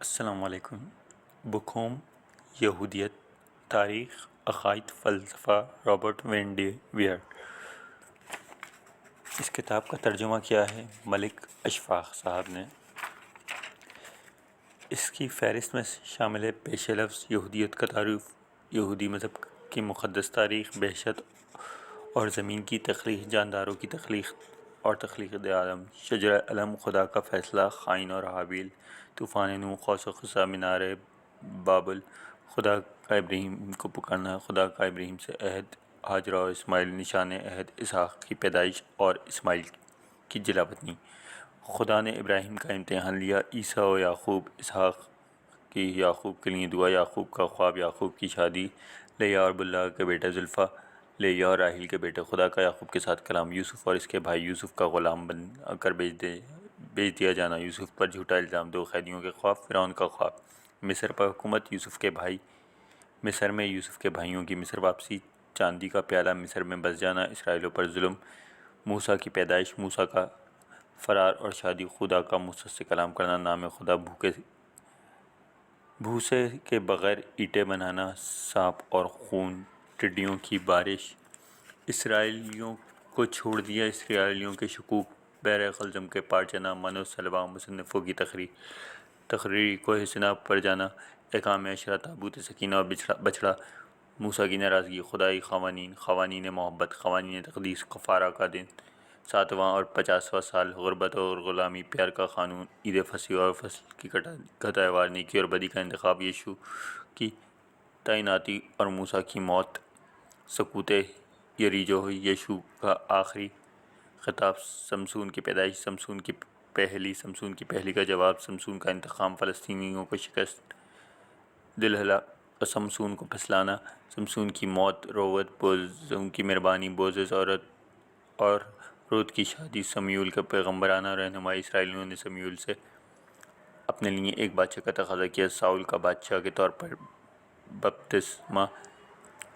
السلام علیکم۔ بک ہوم، یہودیت، تاریخ، عقائد، فلسفہ، رابرٹ وینڈی ویئر۔ اس کتاب کا ترجمہ کیا ہے ملک اشفاق صاحب نے۔ اس کی فہرست میں شامل ہے پیش لفظ یہودیت کا تعارف، یہودی مذہب کی مقدس تاریخ، بعثت اور زمین کی تخلیق، جانداروں کی تخلیق اور تخلیق عالم، شجرہ علم، خدا کا فیصلہ، قائن اور حابیل، طوفان نوح، قوس قزح، مینار بابل، خدا کا ابراہیم کو پکارنا، خدا کا ابراہیم سے عہد، ہاجرہ اور اسماعیل، نشان عہد، اسحاق کی پیدائش اور اسماعیل کی جلاوطنی، خدا نے ابراہیم کا امتحان لیا، عیسیٰ و یعقوب، اسحاق کی یعقوب کے لیے دعا، یعقوب کا خواب، یعقوب کی شادی، لیہ اور بلہا کے بیٹا زلفا، لیہ اور راحیل کے بیٹے، خدا کا یعقوب کے ساتھ کلام، یوسف اور اس کے بھائی، یوسف کا غلام بن کر بیچ دیا جانا، یوسف پر جھوٹا الزام، دو قیدیوں کے خواب، فرعون کا خواب، مصر پر حکومت، یوسف کے بھائی، مصر میں یوسف کے بھائیوں کی مصر واپسی، چاندی کا پیالہ، مصر میں بس جانا، اسرائیلیوں پر ظلم، موسیٰ کی پیدائش، موسیٰ کا فرار اور شادی، خدا کا موسیٰ سے کلام کرنا، نام خدا، بھوسے کے بغیر اینٹیں بنانا، سانپ اور خون، ٹڈیوں کی بارش، اسرائیلیوں کو چھوڑ دیا، اسرائیلیوں کے شکوک، بحر قلزم کے پار جانا، من و سلوہ، مصنفوں کی تقریر، کوہ سینا پر جانا، احکام عشرہ، تابوت سکینہ اور بچڑا، موسیٰ کی ناراضگی، خدائی قوانین محبت، قوانین تقدیس، کفارہ کا دن، 7واں اور 50واں سال، غربت اور غلامی، پیار کا قانون، عید فصیح اور فصل کی کا تہوار، نیکی اور بدی کا انتخاب، یشوع کی تعیناتی اور موسیٰ کی موت، سقوط یریجو، یشوع کا آخری خطاب، سمسون کی پیدائش، سمسون کی پہلی کا جواب، سمسون کا انتقام، فلسطینیوں کو شکست، دلہلہ اور سمسون کو پھسلانا، سمسون کی موت، روت، بوزوں کی مہربانی، بوزز اور رود کی شادی، سمیول کا پیغمبرانہ رہنمائی، اسرائیلیوں نے سمیول سے اپنے لیے ایک بادشاہ کا تقاضا کیا، ساؤل کا بادشاہ کے طور پر بپتسمہ،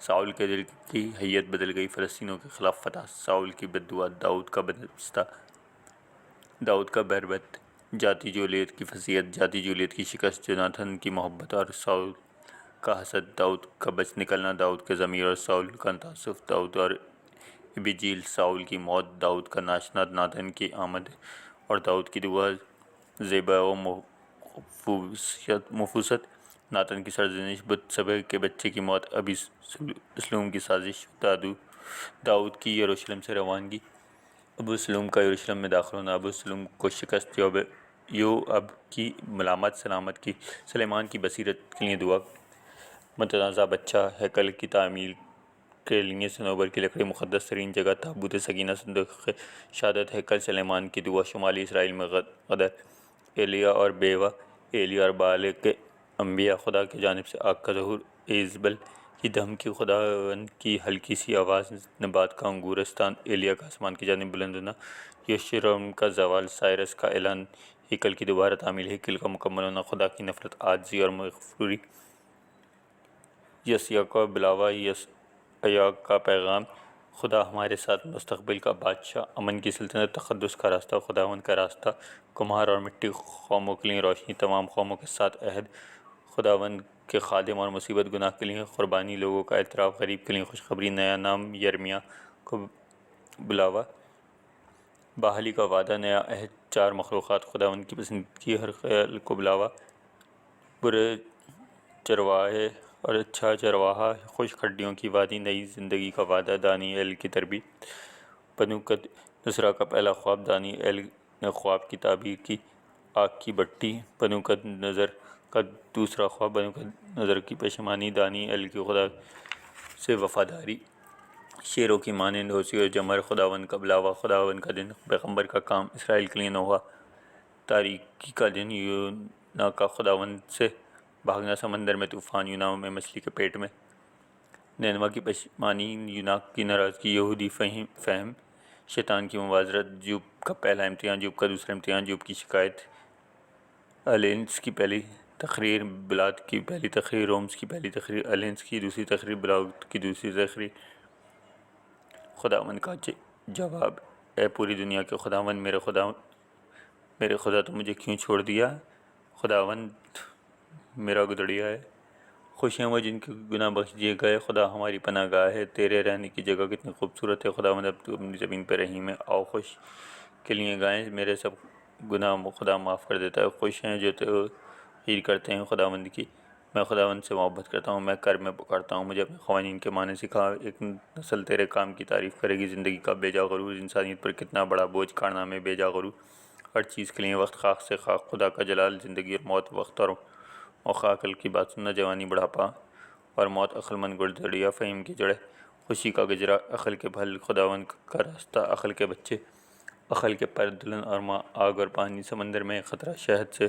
ساؤل کے دل کی حیت بدل گئی، فلسطینیوں کے خلاف فتح، ساؤل کی بد دعا، داؤد کا بستہ، داؤد کا بربط، جاتی جولیت کی فضیحت، جاتی جولیت کی شکست، جوناتھن کی محبت اور ساؤل کا حسد، داؤد کا بچ نکلنا، داؤد کے ضمیر اور ساؤل کا تعاسف، داؤد اور ابیجیل، ساؤل کی موت، داؤد کا ناشنا، ناتن کی آمد اور داؤد کی دعا، زیبا و مفوست، ناتن کی سرزنش، بت سبع کے بچے کی موت، ابی سلوم کی سازش، داؤد کی یروشلم سے روانگی، ابو سلوم کا یروشلم میں داخل ہونا، ابو سلوم کو شکست، یواب کی ملامت، سلیمان کی بصیرت کے لیے دعا، متنازع بچہ، ہیکل کی تعمیر کے لیے صنوبر کی لکڑی، مقدس ترین جگہ، تابوت سکینہ، صندوق شہادت، ہیکل، سلیمان کی دعا، شمالی اسرائیل میں غدر، ایلیاہ اور بیوہ، ایلیاہ اور بال کے انبیاء، خدا کی جانب سے آگ کا ظہور، ایزبل کی دھمکی، خداوند کی ہلکی سی آواز، نبات کا انگورستان، ایلیاہ کا آسمان کی جانب بلند ہونا، یشرون کا زوال، سائرس کا اعلان، ہیکل کی دوبارہ تعمیر، ہیکل کا مکمل ہونا، خدا کی نفرت، عاجزی اور مغفوری، یسیع کا بلاوا، یسعیاہ کا پیغام، خدا ہمارے ساتھ، مستقبل کا بادشاہ، امن کی سلطنت، تقدس کا راستہ، خداوند کا راستہ، کمہار اور مٹی، قوموں کے لیے روشنی، تمام قوموں کے ساتھ عہد، خداوند کے خادم اور مصیبت، گناہ کے لیے قربانی، لوگوں کا اعتراف، غریب کے لیے خوشخبری، نیا نام، یرمیاہ کو بلاوا، بحالی کا وعدہ، نیا عہد، 4 مخلوقات، خداوند کی پسندیدگی، ہر خیال کو بلاوا، برے چرواہے اور اچھا چرواہا، خشک ہڈیوں کی وادی، نئی زندگی کا وعدہ، دانیئیل کی تربیت، بنوقد نصرہ کا پہلا خواب، دانیئیل نے خواب کی تعبیر کی، آگ کی بھٹی، بنوقد نظر کا دوسرا خواب، بنوقد نظر کی پشیمانی، دانیئیل کی خدا سے وفاداری، شیروں کی مانند ہوسی اور جمر، خداوند کا بلاوا، خداوند کا دن، پیغمبر کا کام، اسرائیل کے لیے نوحہ، تاریکی کا دن، یونا کا خداوند سے بھاگنا، سمندر میں طوفان، یونا میں مچھلی کے پیٹ میں، نینوا کی پشیمانی، یونا کی ناراضگی، یہودی فہم، شیطان کی مبازرت، جوب کا پہلا امتحان، جوب کا دوسرا امتحان، جوب کی شکایت، الینس کی پہلی تقریر، بلاد کی پہلی تقریر، رومز کی پہلی تقریر، الینس کی دوسری تقریر، بلاد کی دوسری تقریر، خداوند کا جواب، اے پوری دنیا کے خداوند، میرے خدا تو مجھے کیوں چھوڑ دیا؟ خداوند میرا گدڑیا ہے۔ خوش ہیں وہ جن کے گناہ بخش دیے گئے، خدا ہماری پناہ گاہ ہے، تیرے رہنے کی جگہ کتنی خوبصورت ہے، خدا مطلب تو اپنی زمین پہ رحیم ہے، آؤ خوش کے لیے گائیں، میرے سب گناہ خدا معاف کر دیتا ہے۔ خوش ہیں جو توقیر کرتے ہیں خداوند کی، میں خداوند سے محبت کرتا ہوں، میں کرب میں پکارتا ہوں، مجھے اپنے قوانین کے معنی سکھا، ایک نسل تیرے کام کی تعریف کرے گی، زندگی کا بیجا غرور، انسانیت پر کتنا بڑا بوجھ، کارنامے بیجا غرور، ہر چیز کے لیے وقت، خاک سے خاک، خدا کا جلال، زندگی اور موت، وقت اور موقع، عقل کی بات سننا، جوانی بڑھاپا اور موت، عقل مند گڑدڑیا، فہیم کی جڑیں، خوشی کا گجرا، عقل کے پھل، خداوند کا راستہ، عقل کے بچے، عقل کے پر، دلہن اور ماں، آگ اور پانی، سمندر میں ایک خطرہ، شہد سے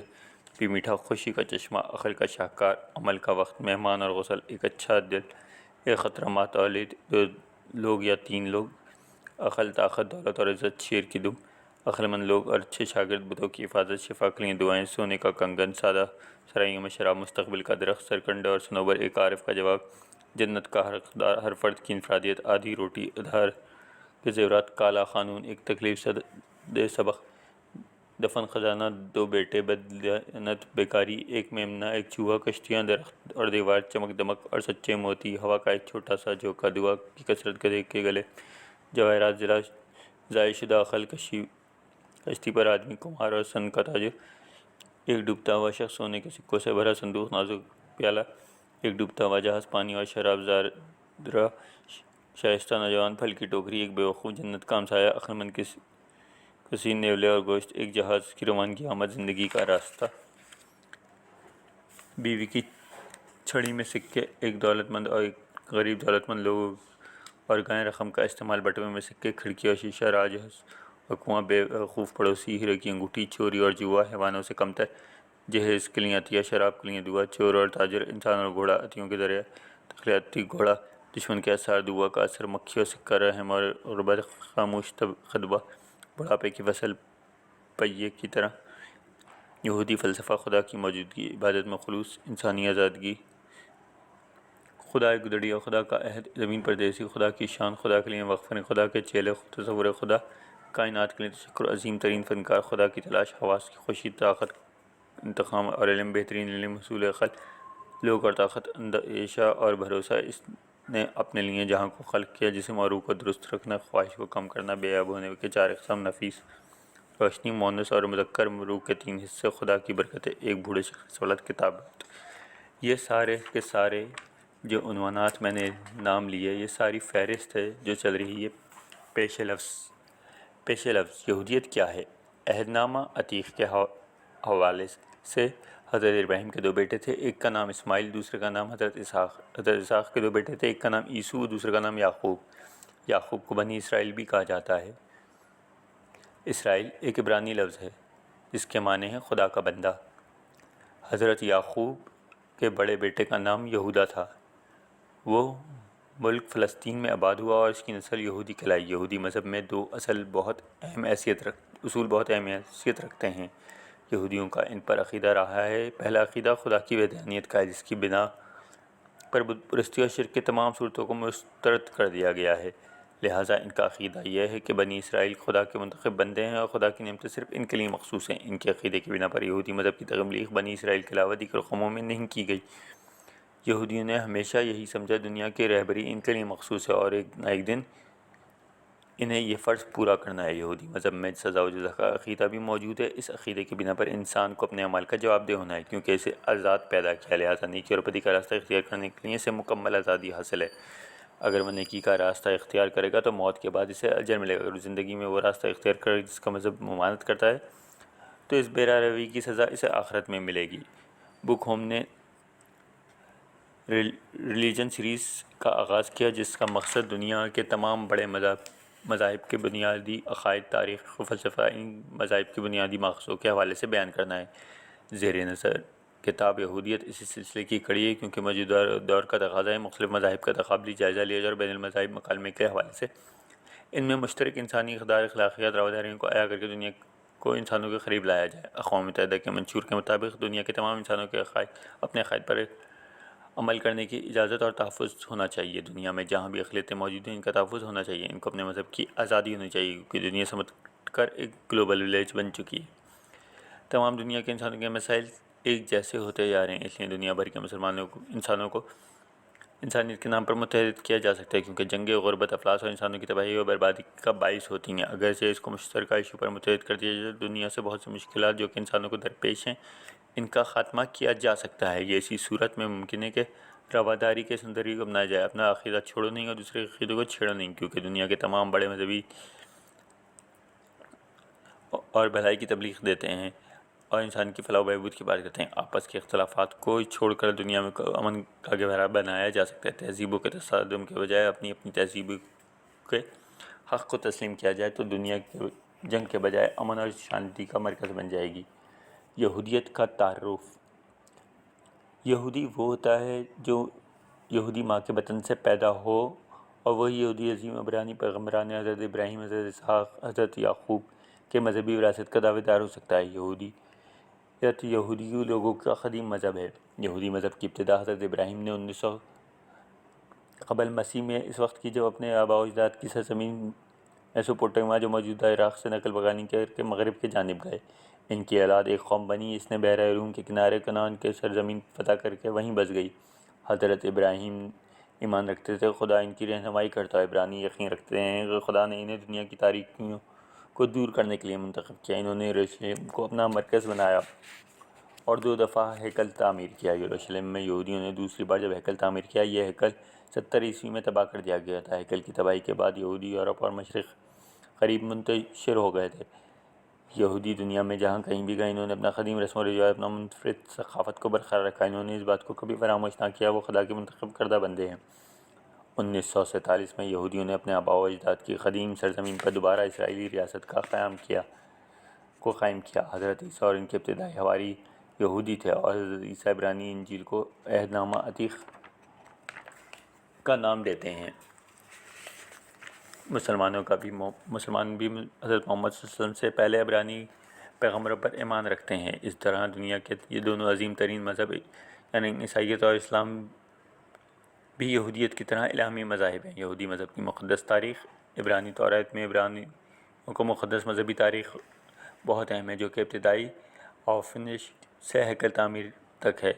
بھی میٹھا، خوشی کا چشمہ، عقل کا شاہکار، عمل کا وقت، مہمان اور غسل، ایک اچھا دل، ایک خطرہ ماتولد، دو لوگ یا تین لوگ، عقل، طاقت، دولت اور عزت، شیر کی دم، عقل مند لوگ اور اچھے شاگرد، بتوں کی حفاظت، شفا کے لیے دعائیں، سونے کا کنگن، سادہ سرائیوں میں شراب، مستقبل کا درخت، سرکنڈے اور صنوبر، ایک عارف کا جواب، جنت کا حقدار، ہر فرد کی انفرادیت، آدھی روٹی، ادھار کے زیورات، کالا قانون، ایک تکلیف دہ سبق، دفن خزانہ، دو بیٹے، بددیانت، بیکاری، ایک میمنہ، ایک چوہا، کشتیاں، درخت اور دیوار، چمک دمک اور سچے موتی، ہوا کا ایک چھوٹا سا جھونکا، دعا کی کثرت، گدھے کے گلے، جواہرات، ضائع شدہ عقل، کشتی پر آدمی، کمہار اور سن کا تاجر، ایک ڈوبتا ہوا شخص، سونے کے سکوں سے بھرا صندوق، نازک پیالہ، ایک ڈوبتا ہوا جہاز، پانی اور شراب، زادرہ، شائستہ نوجوان، پھل کی ٹوکری، ایک بیوقوف، جنت کا ہمسایہ، عقل مند کسی نیولے اور گوشت، ایک جہاز کی روانگی، آمد، زندگی کا راستہ، بیوی کی چھڑی میں سکے، ایک دولت مند اور ایک غریب، دولت مند لوگ اور گائیں، رقم کا استعمال، بٹوے میں سکے، کھڑکی اور شیشہ، راجہاز اور کنواں، بے وقوف پڑوسی، ہیرے کی انگوٹھی، چوری اور جوا، حیوانوں سے کمتر، جہیز کے لیے عطیہ، شراب کے لیے دعا، چور اور تاجر، انسان اور گھوڑا، عطیوں کے دریا، تخلیقاتی گھوڑا، دشمن کے اثار، دعا کا اثر، مکھی اور سکہ، رحم اور غربت، خاموش خطبہ، بڑھاپے کی فصل، پہیے کی طرح، یہودی فلسفہ، خدا کی موجودگی، عبادت میں خلوص، انسانی آزادگی، خدا گدڑیا، خدا کا عہد، زمین پر دیسی، خدا کی شان، خدا کے لیے وقف، خدا کے چیلے، تصور خدا، کائنات کے لیے تشکر، عظیم ترین فنکار، خدا کی تلاش، حواس کی خوشی، طاقت، انتقام اور علم، بہترین علم، حصول عقل، لوگ اور طاقت، اندیشہ اور بھروسہ، اس نے اپنے لیے جہاں کو خلق کیا، جسم اور روح کو درست رکھنا، خواہش کو کم کرنا، بے عیب ہونے کے چار اقسام، نفیس، روشنی، مونس اور مذکر، روح کے تین حصے، خدا کی برکتیں، ایک بوڑھے شخص سے ولد، کتابت۔ یہ سارے کے سارے جو عنوانات میں نے نام لیے، یہ ساری فہرست ہے جو چل رہی ہے۔ پیش لفظ یہودیت کیا ہے؟ عہد نامہ عتیق کے حوالے سے حضرت ابراہیم کے دو بیٹے تھے، ایک کا نام اسماعیل، دوسرے کا نام حضرت اسحاق۔ حضرت اسحاق کے دو بیٹے تھے، ایک کا نام عیسو، دوسرے کا نام یعقوب۔ یعقوب کو بنی اسرائیل بھی کہا جاتا ہے۔ اسرائیل ایک عبرانی لفظ ہے جس کے معنی ہے خدا کا بندہ۔ حضرت یعقوب کے بڑے بیٹے کا نام یہودا تھا، وہ ملک فلسطین میں آباد ہوا اور اس کی نسل یہودی کہلائی۔ یہودی مذہب میں دو اصول بہت اہم حیثیت رکھتے ہیں یہودیوں کا، ان پر عقیدہ رہا ہے۔ پہلا عقیدہ خدا کی وحدانیت کا ہے، جس کی بنا پر بت پرستی اور شرک کی تمام صورتوں کو مسترد کر دیا گیا ہے۔ لہٰذا ان کا عقیدہ یہ ہے کہ بنی اسرائیل خدا کے منتخب بندے ہیں اور خدا کی نعمتیں صرف ان کے لیے مخصوص ہیں۔ ان کے عقیدے کی بنا پر یہودی مذہب کی تبلیغ بنی اسرائیل کے علاوہ دیگر قوموں میں نہیں کی گئی۔ یہودیوں نے ہمیشہ یہی سمجھا دنیا کی رہبری ان کے لیے مخصوص ہے اور ایک نہ ایک دن انہیں یہ فرض پورا کرنا ہے۔ یہودی مذہب میں سزا و جزا کا عقیدہ بھی موجود ہے۔ اس عقیدے کی بنا پر انسان کو اپنے اعمال کا جواب دہ ہونا ہے، کیونکہ اسے آزاد پیدا کیا، لہٰذا نیکی اور بدی کا راستہ اختیار کرنے کے لیے اسے مکمل آزادی حاصل ہے۔ اگر وہ نیکی کا راستہ اختیار کرے گا تو موت کے بعد اسے اجر ملے گا، اگر وہ زندگی میں وہ راستہ اختیار کرے جس کا مذہب ممانعت کرتا ہے تو اس بے راہ روی کی سزا اسے آخرت میں ملے گی۔ بک ہوم نے ریلیجن سیریز کا آغاز کیا، جس کا مقصد دنیا کے تمام بڑے مذاہب کے بنیادی عقائد، تاریخ و فلسفہ ان مذاہب کے بنیادی ماخذوں کے حوالے سے بیان کرنا ہے۔ زیر نظر کتاب یہودیت اسی سلسلے کی کڑی ہے، کیونکہ موجودہ دور کا تقاضا ہے مختلف مذاہب کا تقابلی جائزہ لیا جائے اور بین المذاہب مکالمے کے حوالے سے ان میں مشترک انسانی اقدار، اخلاقیات، رواداریوں کو عیاں کر کے دنیا کو انسانوں کے قریب لایا جائے۔ اقوام متحدہ کے منشور کے مطابق دنیا کے تمام انسانوں کے اپنے عقائد پر عمل کرنے کی اجازت اور تحفظ ہونا چاہیے۔ دنیا میں جہاں بھی اقلیتیں موجود ہیں ان کا تحفظ ہونا چاہیے، ان کو اپنے مذہب کی آزادی ہونی چاہیے، کیونکہ دنیا سمجھ کر ایک گلوبل ولیج بن چکی ہے۔ تمام دنیا کے انسانوں کے مسائل ایک جیسے ہوتے جا رہے ہیں، اس لیے دنیا بھر کے انسانوں کو انسانیت کے نام پر متحد کیا جا سکتا ہے، کیونکہ جنگ، غربت، افلاس اور انسانوں کی تباہی اور بربادی کا باعث ہوتی ہیں۔ اگرچہ اس کو مشترکہ ایشو پر متحد کر دیا جائے، دنیا سے بہت سی مشکلات جو کہ انسانوں کو درپیش ہیں، ان کا خاتمہ کیا جا سکتا ہے۔ یہ اسی صورت میں ممکن ہے کہ رواداری کے سندری کو اپنایا جائے، اپنا عقیدہ چھوڑو نہیں اور دوسرے کے عقیدے کو چھیڑو نہیں، کیونکہ دنیا کے تمام بڑے مذہبی اور بھلائی کی تبلیغ دیتے ہیں اور انسان کی فلاح و بہبود کی بات کرتے ہیں۔ آپس کے اختلافات کو چھوڑ کر دنیا میں امن کا گہوارہ بنایا جا سکتا ہے۔ تہذیبوں کے تصادم کے بجائے اپنی اپنی تہذیب کے حق کو تسلیم کیا جائے تو دنیا کے جنگ کے بجائے امن اور شانتی کا مرکز بن جائے گی۔ یہودیت کا تعارف۔ یہودی وہ ہوتا ہے جو یہودی ماں کے بطن سے پیدا ہو، اور وہی یہودی عظیم عبرانی پیغمبران حضرت ابراہیم، حضرت اسحاق، حضرت یعقوب کے مذہبی وراثت کا دعوے دار ہو سکتا ہے۔ یہودی لوگوں کا قدیم مذہب ہے۔ یہودی مذہب کی ابتدا حضرت ابراہیم نے 1900 قبل مسیح میں اس وقت کی جب اپنے آباء و اجداد کی سرزمین میسوپوٹیمیا جو موجودہ عراق سے نقل مکانی کر کے مغرب کی جانب گئے۔ ان کی اولاد ایک قوم بنی، اس نے بحیرہ روم کے کنارے کنعان کے سرزمین فتح کر کے وہیں بس گئی۔ حضرت ابراہیم ایمان رکھتے تھے خدا ان کی رہنمائی کرتا ہے۔ عبرانی یقین رکھتے ہیں کہ خدا نے انہیں دنیا کی تاریکیوں کو دور کرنے کے لیے منتخب کیا۔ انہوں نے یروشلم کو اپنا مرکز بنایا اور 2 دفعہ ہیکل تعمیر کیا۔ یروشلم میں یہودیوں نے دوسری بار جب ہیکل تعمیر کیا، یہ ہیکل 70 عیسوی میں تباہ کر دیا گیا تھا۔ ہیکل کی تباہی کے بعد یہودی یورپ اور مشرق قریب منتشر ہو گئے تھے۔ یہودی دنیا میں جہاں کہیں بھی گئے، انہوں نے اپنا قدیم رسم و رواج، اپنا منفرد ثقافت کو برقرار رکھا۔ انہوں نے اس بات کو کبھی فراموش نہ کیا وہ خدا کے منتخب کردہ بندے ہیں۔ 1947 میں یہودیوں نے اپنے آباء و اجداد کی قدیم سرزمین پر دوبارہ اسرائیلی ریاست کا قائم کیا۔ حضرت عیسیٰ اور ان کے ابتدائی حواری یہودی تھے، اور حضرت عیسیٰ عبرانی انجیل کو عہد نامہ عتیق کا نام دیتے ہیں۔ مسلمان بھی حضرت محمد صلی اللہ علیہ وسلم سے پہلے عبرانی پیغمبروں پر ایمان رکھتے ہیں۔ اس طرح دنیا کے یہ دونوں عظیم ترین مذہب یعنی عیسائیت اور اسلام بھی یہودیت کی طرح الہامی مذاہب ہیں۔ یہودی مذہب کی مقدس تاریخ۔ عبرانی توریت میں عبرانیوں کو مقدس مذہبی تاریخ بہت اہم ہے، جو کہ ابتدائی آفنش سے ہیکل تعمیر تک ہے۔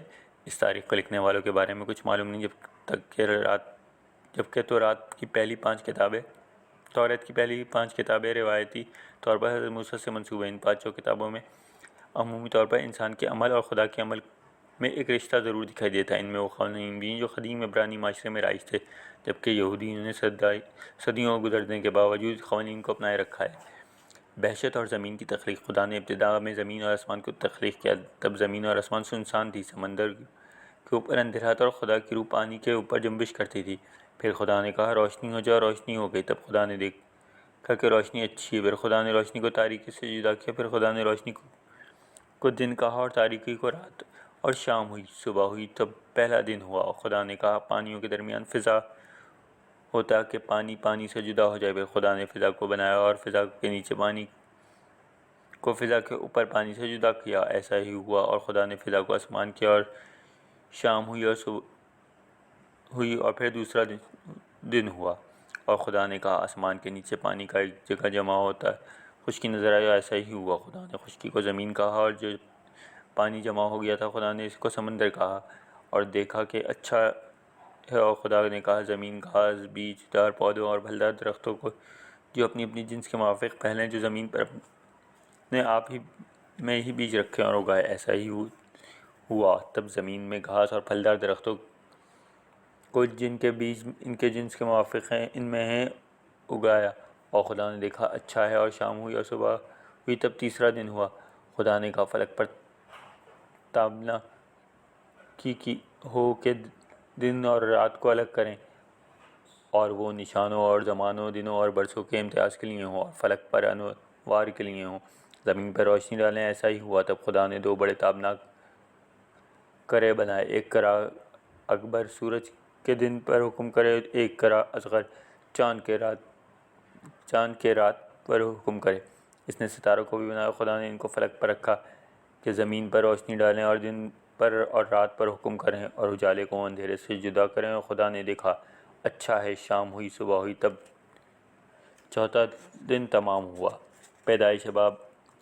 اس تاریخ کو لکھنے والوں کے بارے میں کچھ معلوم نہیں، جبکہ توریت کی پہلی 5 کتابیں روایتی طور پر حضرت موسیٰ سے منسوب ہیں۔ ان 5 کتابوں میں عمومی طور پر انسان کے عمل اور خدا کے عمل میں ایک رشتہ ضرور دکھائی دیتا ہے۔ ان میں وہ قوانین بھی ہیں جو قدیم عبرانی معاشرے میں رائج تھے، جبکہ یہودیوں نے صدیوں گزرنے کے باوجود قوانین کو اپنائے رکھا ہے۔ بحشت اور زمین کی تخلیق۔ خدا نے ابتدا میں زمین اور آسمان کو تخلیق کیا۔ تب زمین اور آسمان سنسان تھی، سمندر کے اوپر اندھیرا تھا اور خدا کی روح پانی کے اوپر جنبش کرتی تھی۔ پھر خدا نے کہا روشنی ہو جائے، اور روشنی ہو گئی۔ تب خدا نے دیکھا کہ روشنی اچھی ہے۔ پھر خدا نے روشنی کو تاریکی سے جدا کیا۔ پھر خدا نے روشنی کو دن کہا اور تاریکی کو رات، اور شام ہوئی، صبح ہوئی، تب پہلا دن ہوا۔ اور خدا نے کہا پانیوں کے درمیان فضا ہو تاکہ پانی پانی سے جدا ہو جائے۔ پھر خدا نے فضا کو بنایا اور فضا کے نیچے پانی کو فضا کے اوپر پانی سے جدا کیا۔ ایسا ہی ہوا، اور خدا نے فضا کو آسمان کیا، اور شام ہوئی اور صبح ہوئی، اور پھر دوسرا دن ہوا۔ اور خدا نے کہا آسمان کے نیچے پانی کا ایک جگہ جمع ہوتا ہے، خشکی نظر آئی۔ ایسا ہی ہوا۔ خدا نے خشکی کو زمین کہا، اور جو پانی جمع ہو گیا تھا خدا نے اس کو سمندر کہا، اور دیکھا کہ اچھا ہے۔ اور خدا نے کہا زمین، گھاس، بیج دار پودوں اور پھلدار درختوں کو جو اپنی اپنی جنس کے موافق پھیلیں، جو زمین پر اپنے آپ ہی میں ہی بیج رکھیں اور اگائے۔ ایسا ہی ہوا۔ تب زمین میں گھاس اور پھلدار درختوں کو جن کے بیج ان کے جنس کے موافق ہیں ان میں ہیں اگایا۔ اور خدا نے دیکھا اچھا ہے۔ اور شام ہوئی اور صبح ہوئی، تب تیسرا دن ہوا۔ خدا نے کہا فلک پر تابنا کی ہو کہ دن اور رات کو الگ کریں، اور وہ نشانوں اور زمانوں، دنوں اور برسوں کے امتیاز کے لیے ہوں، اور فلک پر انوار کے لیے ہوں۔ زمین پر روشنی ڈالیں۔ ایسا ہی ہوا۔ تب خدا نے 2 بڑے تابناک کرے بنائے، ایک کرہ اکبر سورج کے دن پر حکم کرے، ایک کرہ اصغر چاند کے رات پر حکم کرے۔ اس نے ستاروں کو بھی بنایا۔ خدا نے ان کو فلک پر رکھا کہ زمین پر روشنی ڈالیں اور دن پر اور رات پر حکم کریں، اور اجالے کو اندھیرے سے جدا کریں۔ اور خدا نے دیکھا اچھا ہے۔ شام ہوئی، صبح ہوئی، تب چوتھا دن تمام ہوا۔ پیدائش باب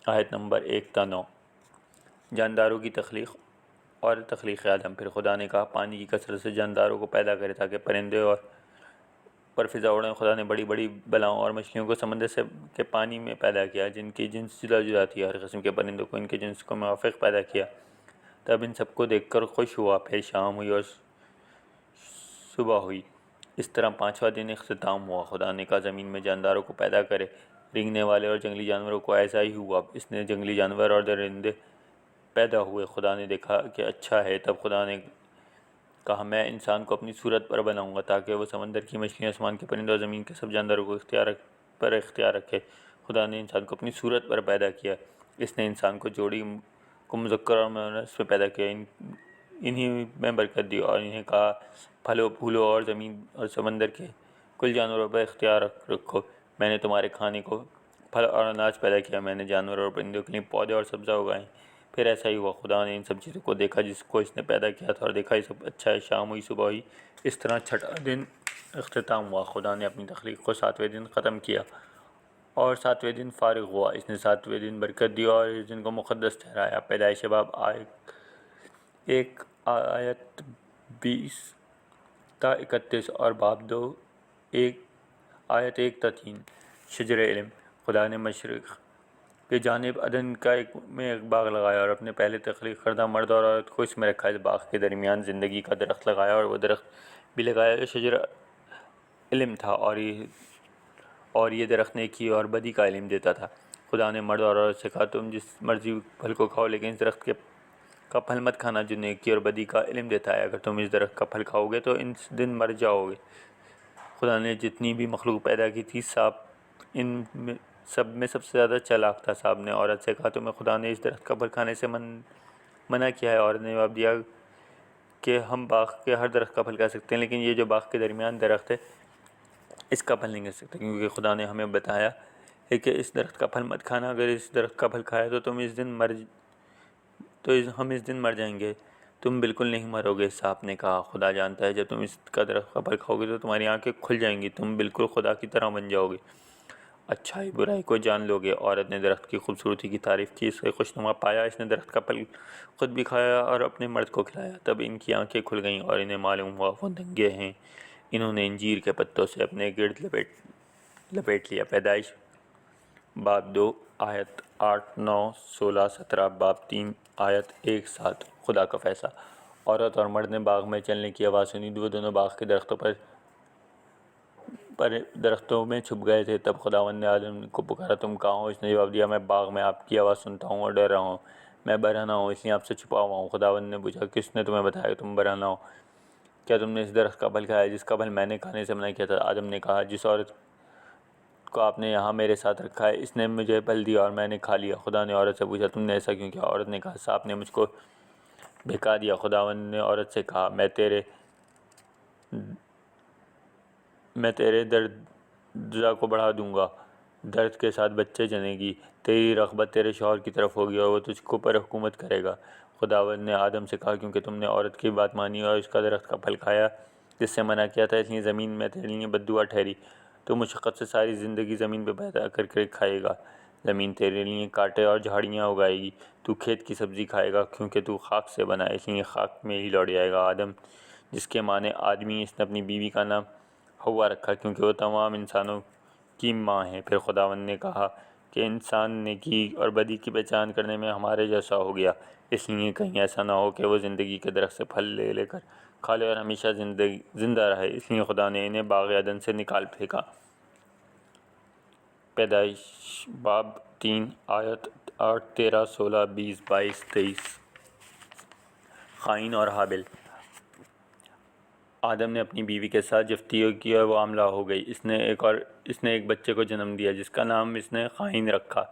آیت نمبر 1 تا 9۔ جانداروں کی تخلیق اور تخلیق آدم۔ پھر خدا نے کہا پانی کی کثرت سے جانداروں کو پیدا کرے تاکہ پرندے اور پر فضا اڑیں۔ خدا نے بڑی بڑی بلاؤں اور مچھلیوں کو سمندر سے کے پانی میں پیدا کیا جن کی جنس جدا جدا تھی۔ ہر قسم کے پرندوں کو ان کے جنس کو موافق پیدا کیا۔ تب ان سب کو دیکھ کر خوش ہوا۔ پھر شام ہوئی اور صبح ہوئی۔ اس طرح پانچواں دن اختتام ہوا۔ خدا نے کہا زمین میں جانداروں کو پیدا کرے، رینگنے والے اور جنگلی جانوروں کو۔ ایسا ہی ہوا۔ اس نے جنگلی جانور اور درندے پیدا ہوئے۔ خدا نے دیکھا کہ اچھا ہے۔ تب خدا نے کہا میں انسان کو اپنی صورت پر بناؤں گا تاکہ وہ سمندر کی مچھلیاں، آسمان کے پرندے اور زمین کے سب جانداروں کو اختیار رکھے۔ خدا نے انسان کو اپنی صورت پر پیدا کیا۔ اس نے انسان کو جوڑی کو مذکر اور مؤنث میں پیدا کیا، انہی میں برکت دی اور انہیں کہا پھلو پھولو اور زمین اور سمندر کے کل جانوروں پر اختیار رکھو۔ میں نے تمہارے کھانے کو پھل اور اناج پیدا کیا۔ میں نے جانوروں اور پرندوں کے لیے پودے اور سبزہ اگائے۔ پھر ایسا ہی ہوا۔ خدا نے ان سب چیزوں کو دیکھا جس کو اس نے پیدا کیا تھا اور دیکھا یہ سب اچھا ہے۔ شام ہوئی، صبح ہوئی۔ اس طرح چھٹا دن اختتام ہوا۔ خدا نے اپنی تخلیق کو ساتویں دن ختم کیا اور ساتویں دن فارغ ہوا۔ اس نے ساتویں دن برکت دی اور اس دن کو مقدس ٹھہرایا۔ پیدائش باب 1 آیت 20 تا 31 اور باب 2 آیت 1 تا 3۔ شجر علم۔ خدا نے مشرق کی جانب عدن کا ایک باغ لگایا اور اپنے پہلے تخلیق کردہ مرد اور عورت کو اس میں رکھا۔ اس باغ کے درمیان زندگی کا درخت لگایا اور وہ درخت بھی لگایا جو شجر علم تھا اور یہ درخت نیکی اور بدی کا علم دیتا تھا۔ خدا نے مرد اور عورت سے کہا تم جس مرضی پھل کو کھاؤ لیکن اس درخت کا پھل مت کھانا جو نیکی اور بدی کا علم دیتا ہے۔ اگر تم اس درخت کا پھل کھاؤ گے تو اس دن مر جاؤ گے۔ خدا نے جتنی بھی مخلوق پیدا کی تھی سانپ ان سب میں سب سے زیادہ چالاک تھا۔ سانپ نے عورت سے کہا تمہیں خدا نے اس درخت کا پھل کھانے سے منع کیا ہے؟ عورت نے جواب دیا کہ ہم باغ کے ہر درخت کا پھل کھا سکتے ہیں لیکن یہ جو باغ کے درمیان درخت ہے اس کا پھل نہیں کھا سکتے، کیونکہ خدا نے ہمیں بتایا ہے کہ اس درخت کا پھل مت کھانا۔ اگر اس درخت کا پھل کھایا تو ہم اس دن مر جائیں گے۔ تم بالکل نہیں مرو گے۔ سانپ نے کہا خدا جانتا ہے جب تم اس کا درخت کا پھل کھاؤ گے تو تمہاری آنکھیں کھل جائیں گی، تم بالکل خدا کی طرح بن جاؤ گے، اچھائی برائی کو جان لو گے۔ عورت نے درخت کی خوبصورتی کی تعریف کی، اس کے خوشنما پایا۔ اس نے درخت کا پھل خود بھی کھایا اور اپنے مرد کو کھلایا۔ تب ان کی آنکھیں کھل گئیں اور انہیں معلوم ہوا وہ ننگے ہیں۔ انہوں نے انجیر کے پتوں سے اپنے گرد لپیٹ لیا۔ پیدائش باب 2 آیت 8 9 16 17 باب 3 آیت 1 7۔ خدا کا فیصلہ۔ عورت اور مرد نے باغ میں چلنے کی آواز سنی۔ وہ دونوں باغ کے درختوں میں چھپ گئے تھے۔ تب خداوند نے آدم کو پکارا تم کہاں ہو؟ اس نے جواب دیا میں باغ میں آپ کی آواز سنتا ہوں اور ڈر رہا ہوں، میں برہنہ ہوں اس لیے آپ سے چھپا ہوا ہوں۔ خداوند نے پوچھا کس نے تمہیں بتایا کہ تم برہنہ ہو؟ کیا تم نے اس درخت کا پھل کھایا جس کا پھل میں نے کھانے سے منع کیا تھا؟ آدم نے کہا جس عورت کو آپ نے یہاں میرے ساتھ رکھا ہے اس نے مجھے پھل دیا اور میں نے کھا لیا۔ خدا نے عورت سے پوچھا تم نے ایسا کیوں کیا؟ عورت نے کہا سانپ نے مجھ کو بہکا دیا۔ خداوند نے عورت سے کہا میں تیرے درجہ کو بڑھا دوں گا، درد کے ساتھ بچے جنے گی، تیری رغبت تیرے شوہر کی طرف ہوگی اور وہ تجھ کو پر حکومت کرے گا۔ خداوند نے آدم سے کہا کیونکہ تم نے عورت کی بات مانی اور اس کا درخت کا پھل کھایا جس سے منع کیا تھا اس لیے زمین میں تیرے لیے بددعا ٹھہری، تو مشقت سے ساری زندگی زمین پہ پیدا کر کے کھائے گا۔ زمین تیرے لیے کانٹے اور جھاڑیاں اگائے گی، تو کھیت کی سبزی کھائے گا کیونکہ تو خاک سے بنا ہے اس لیے خاک میں ہی لوٹ جائے گا۔ آدم جس کے معنی آدمی، اس نے اپنی بیوی کا نام ہوا رکھا کیونکہ وہ تمام انسانوں کی ماں ہے۔ پھر خداوند نے کہا کہ انسان نیکی اور بدی کی پہچان کرنے میں ہمارے جیسا ہو گیا، اس لیے کہیں ایسا نہ ہو کہ وہ زندگی کے درخت سے پھل لے کر کھا لے اور ہمیشہ زندہ رہے، اس لیے خدا نے انہیں باغ عدن سے نکال پھینکا۔ پیدائش باب 3 آیت 8 13 16 20 22 23۔ قائن اور حابل۔ آدم نے اپنی بیوی کے ساتھ جفتی کی اور وہ حاملہ ہو گئی۔ اس نے ایک بچے کو جنم دیا جس کا نام اس نے قائن رکھا۔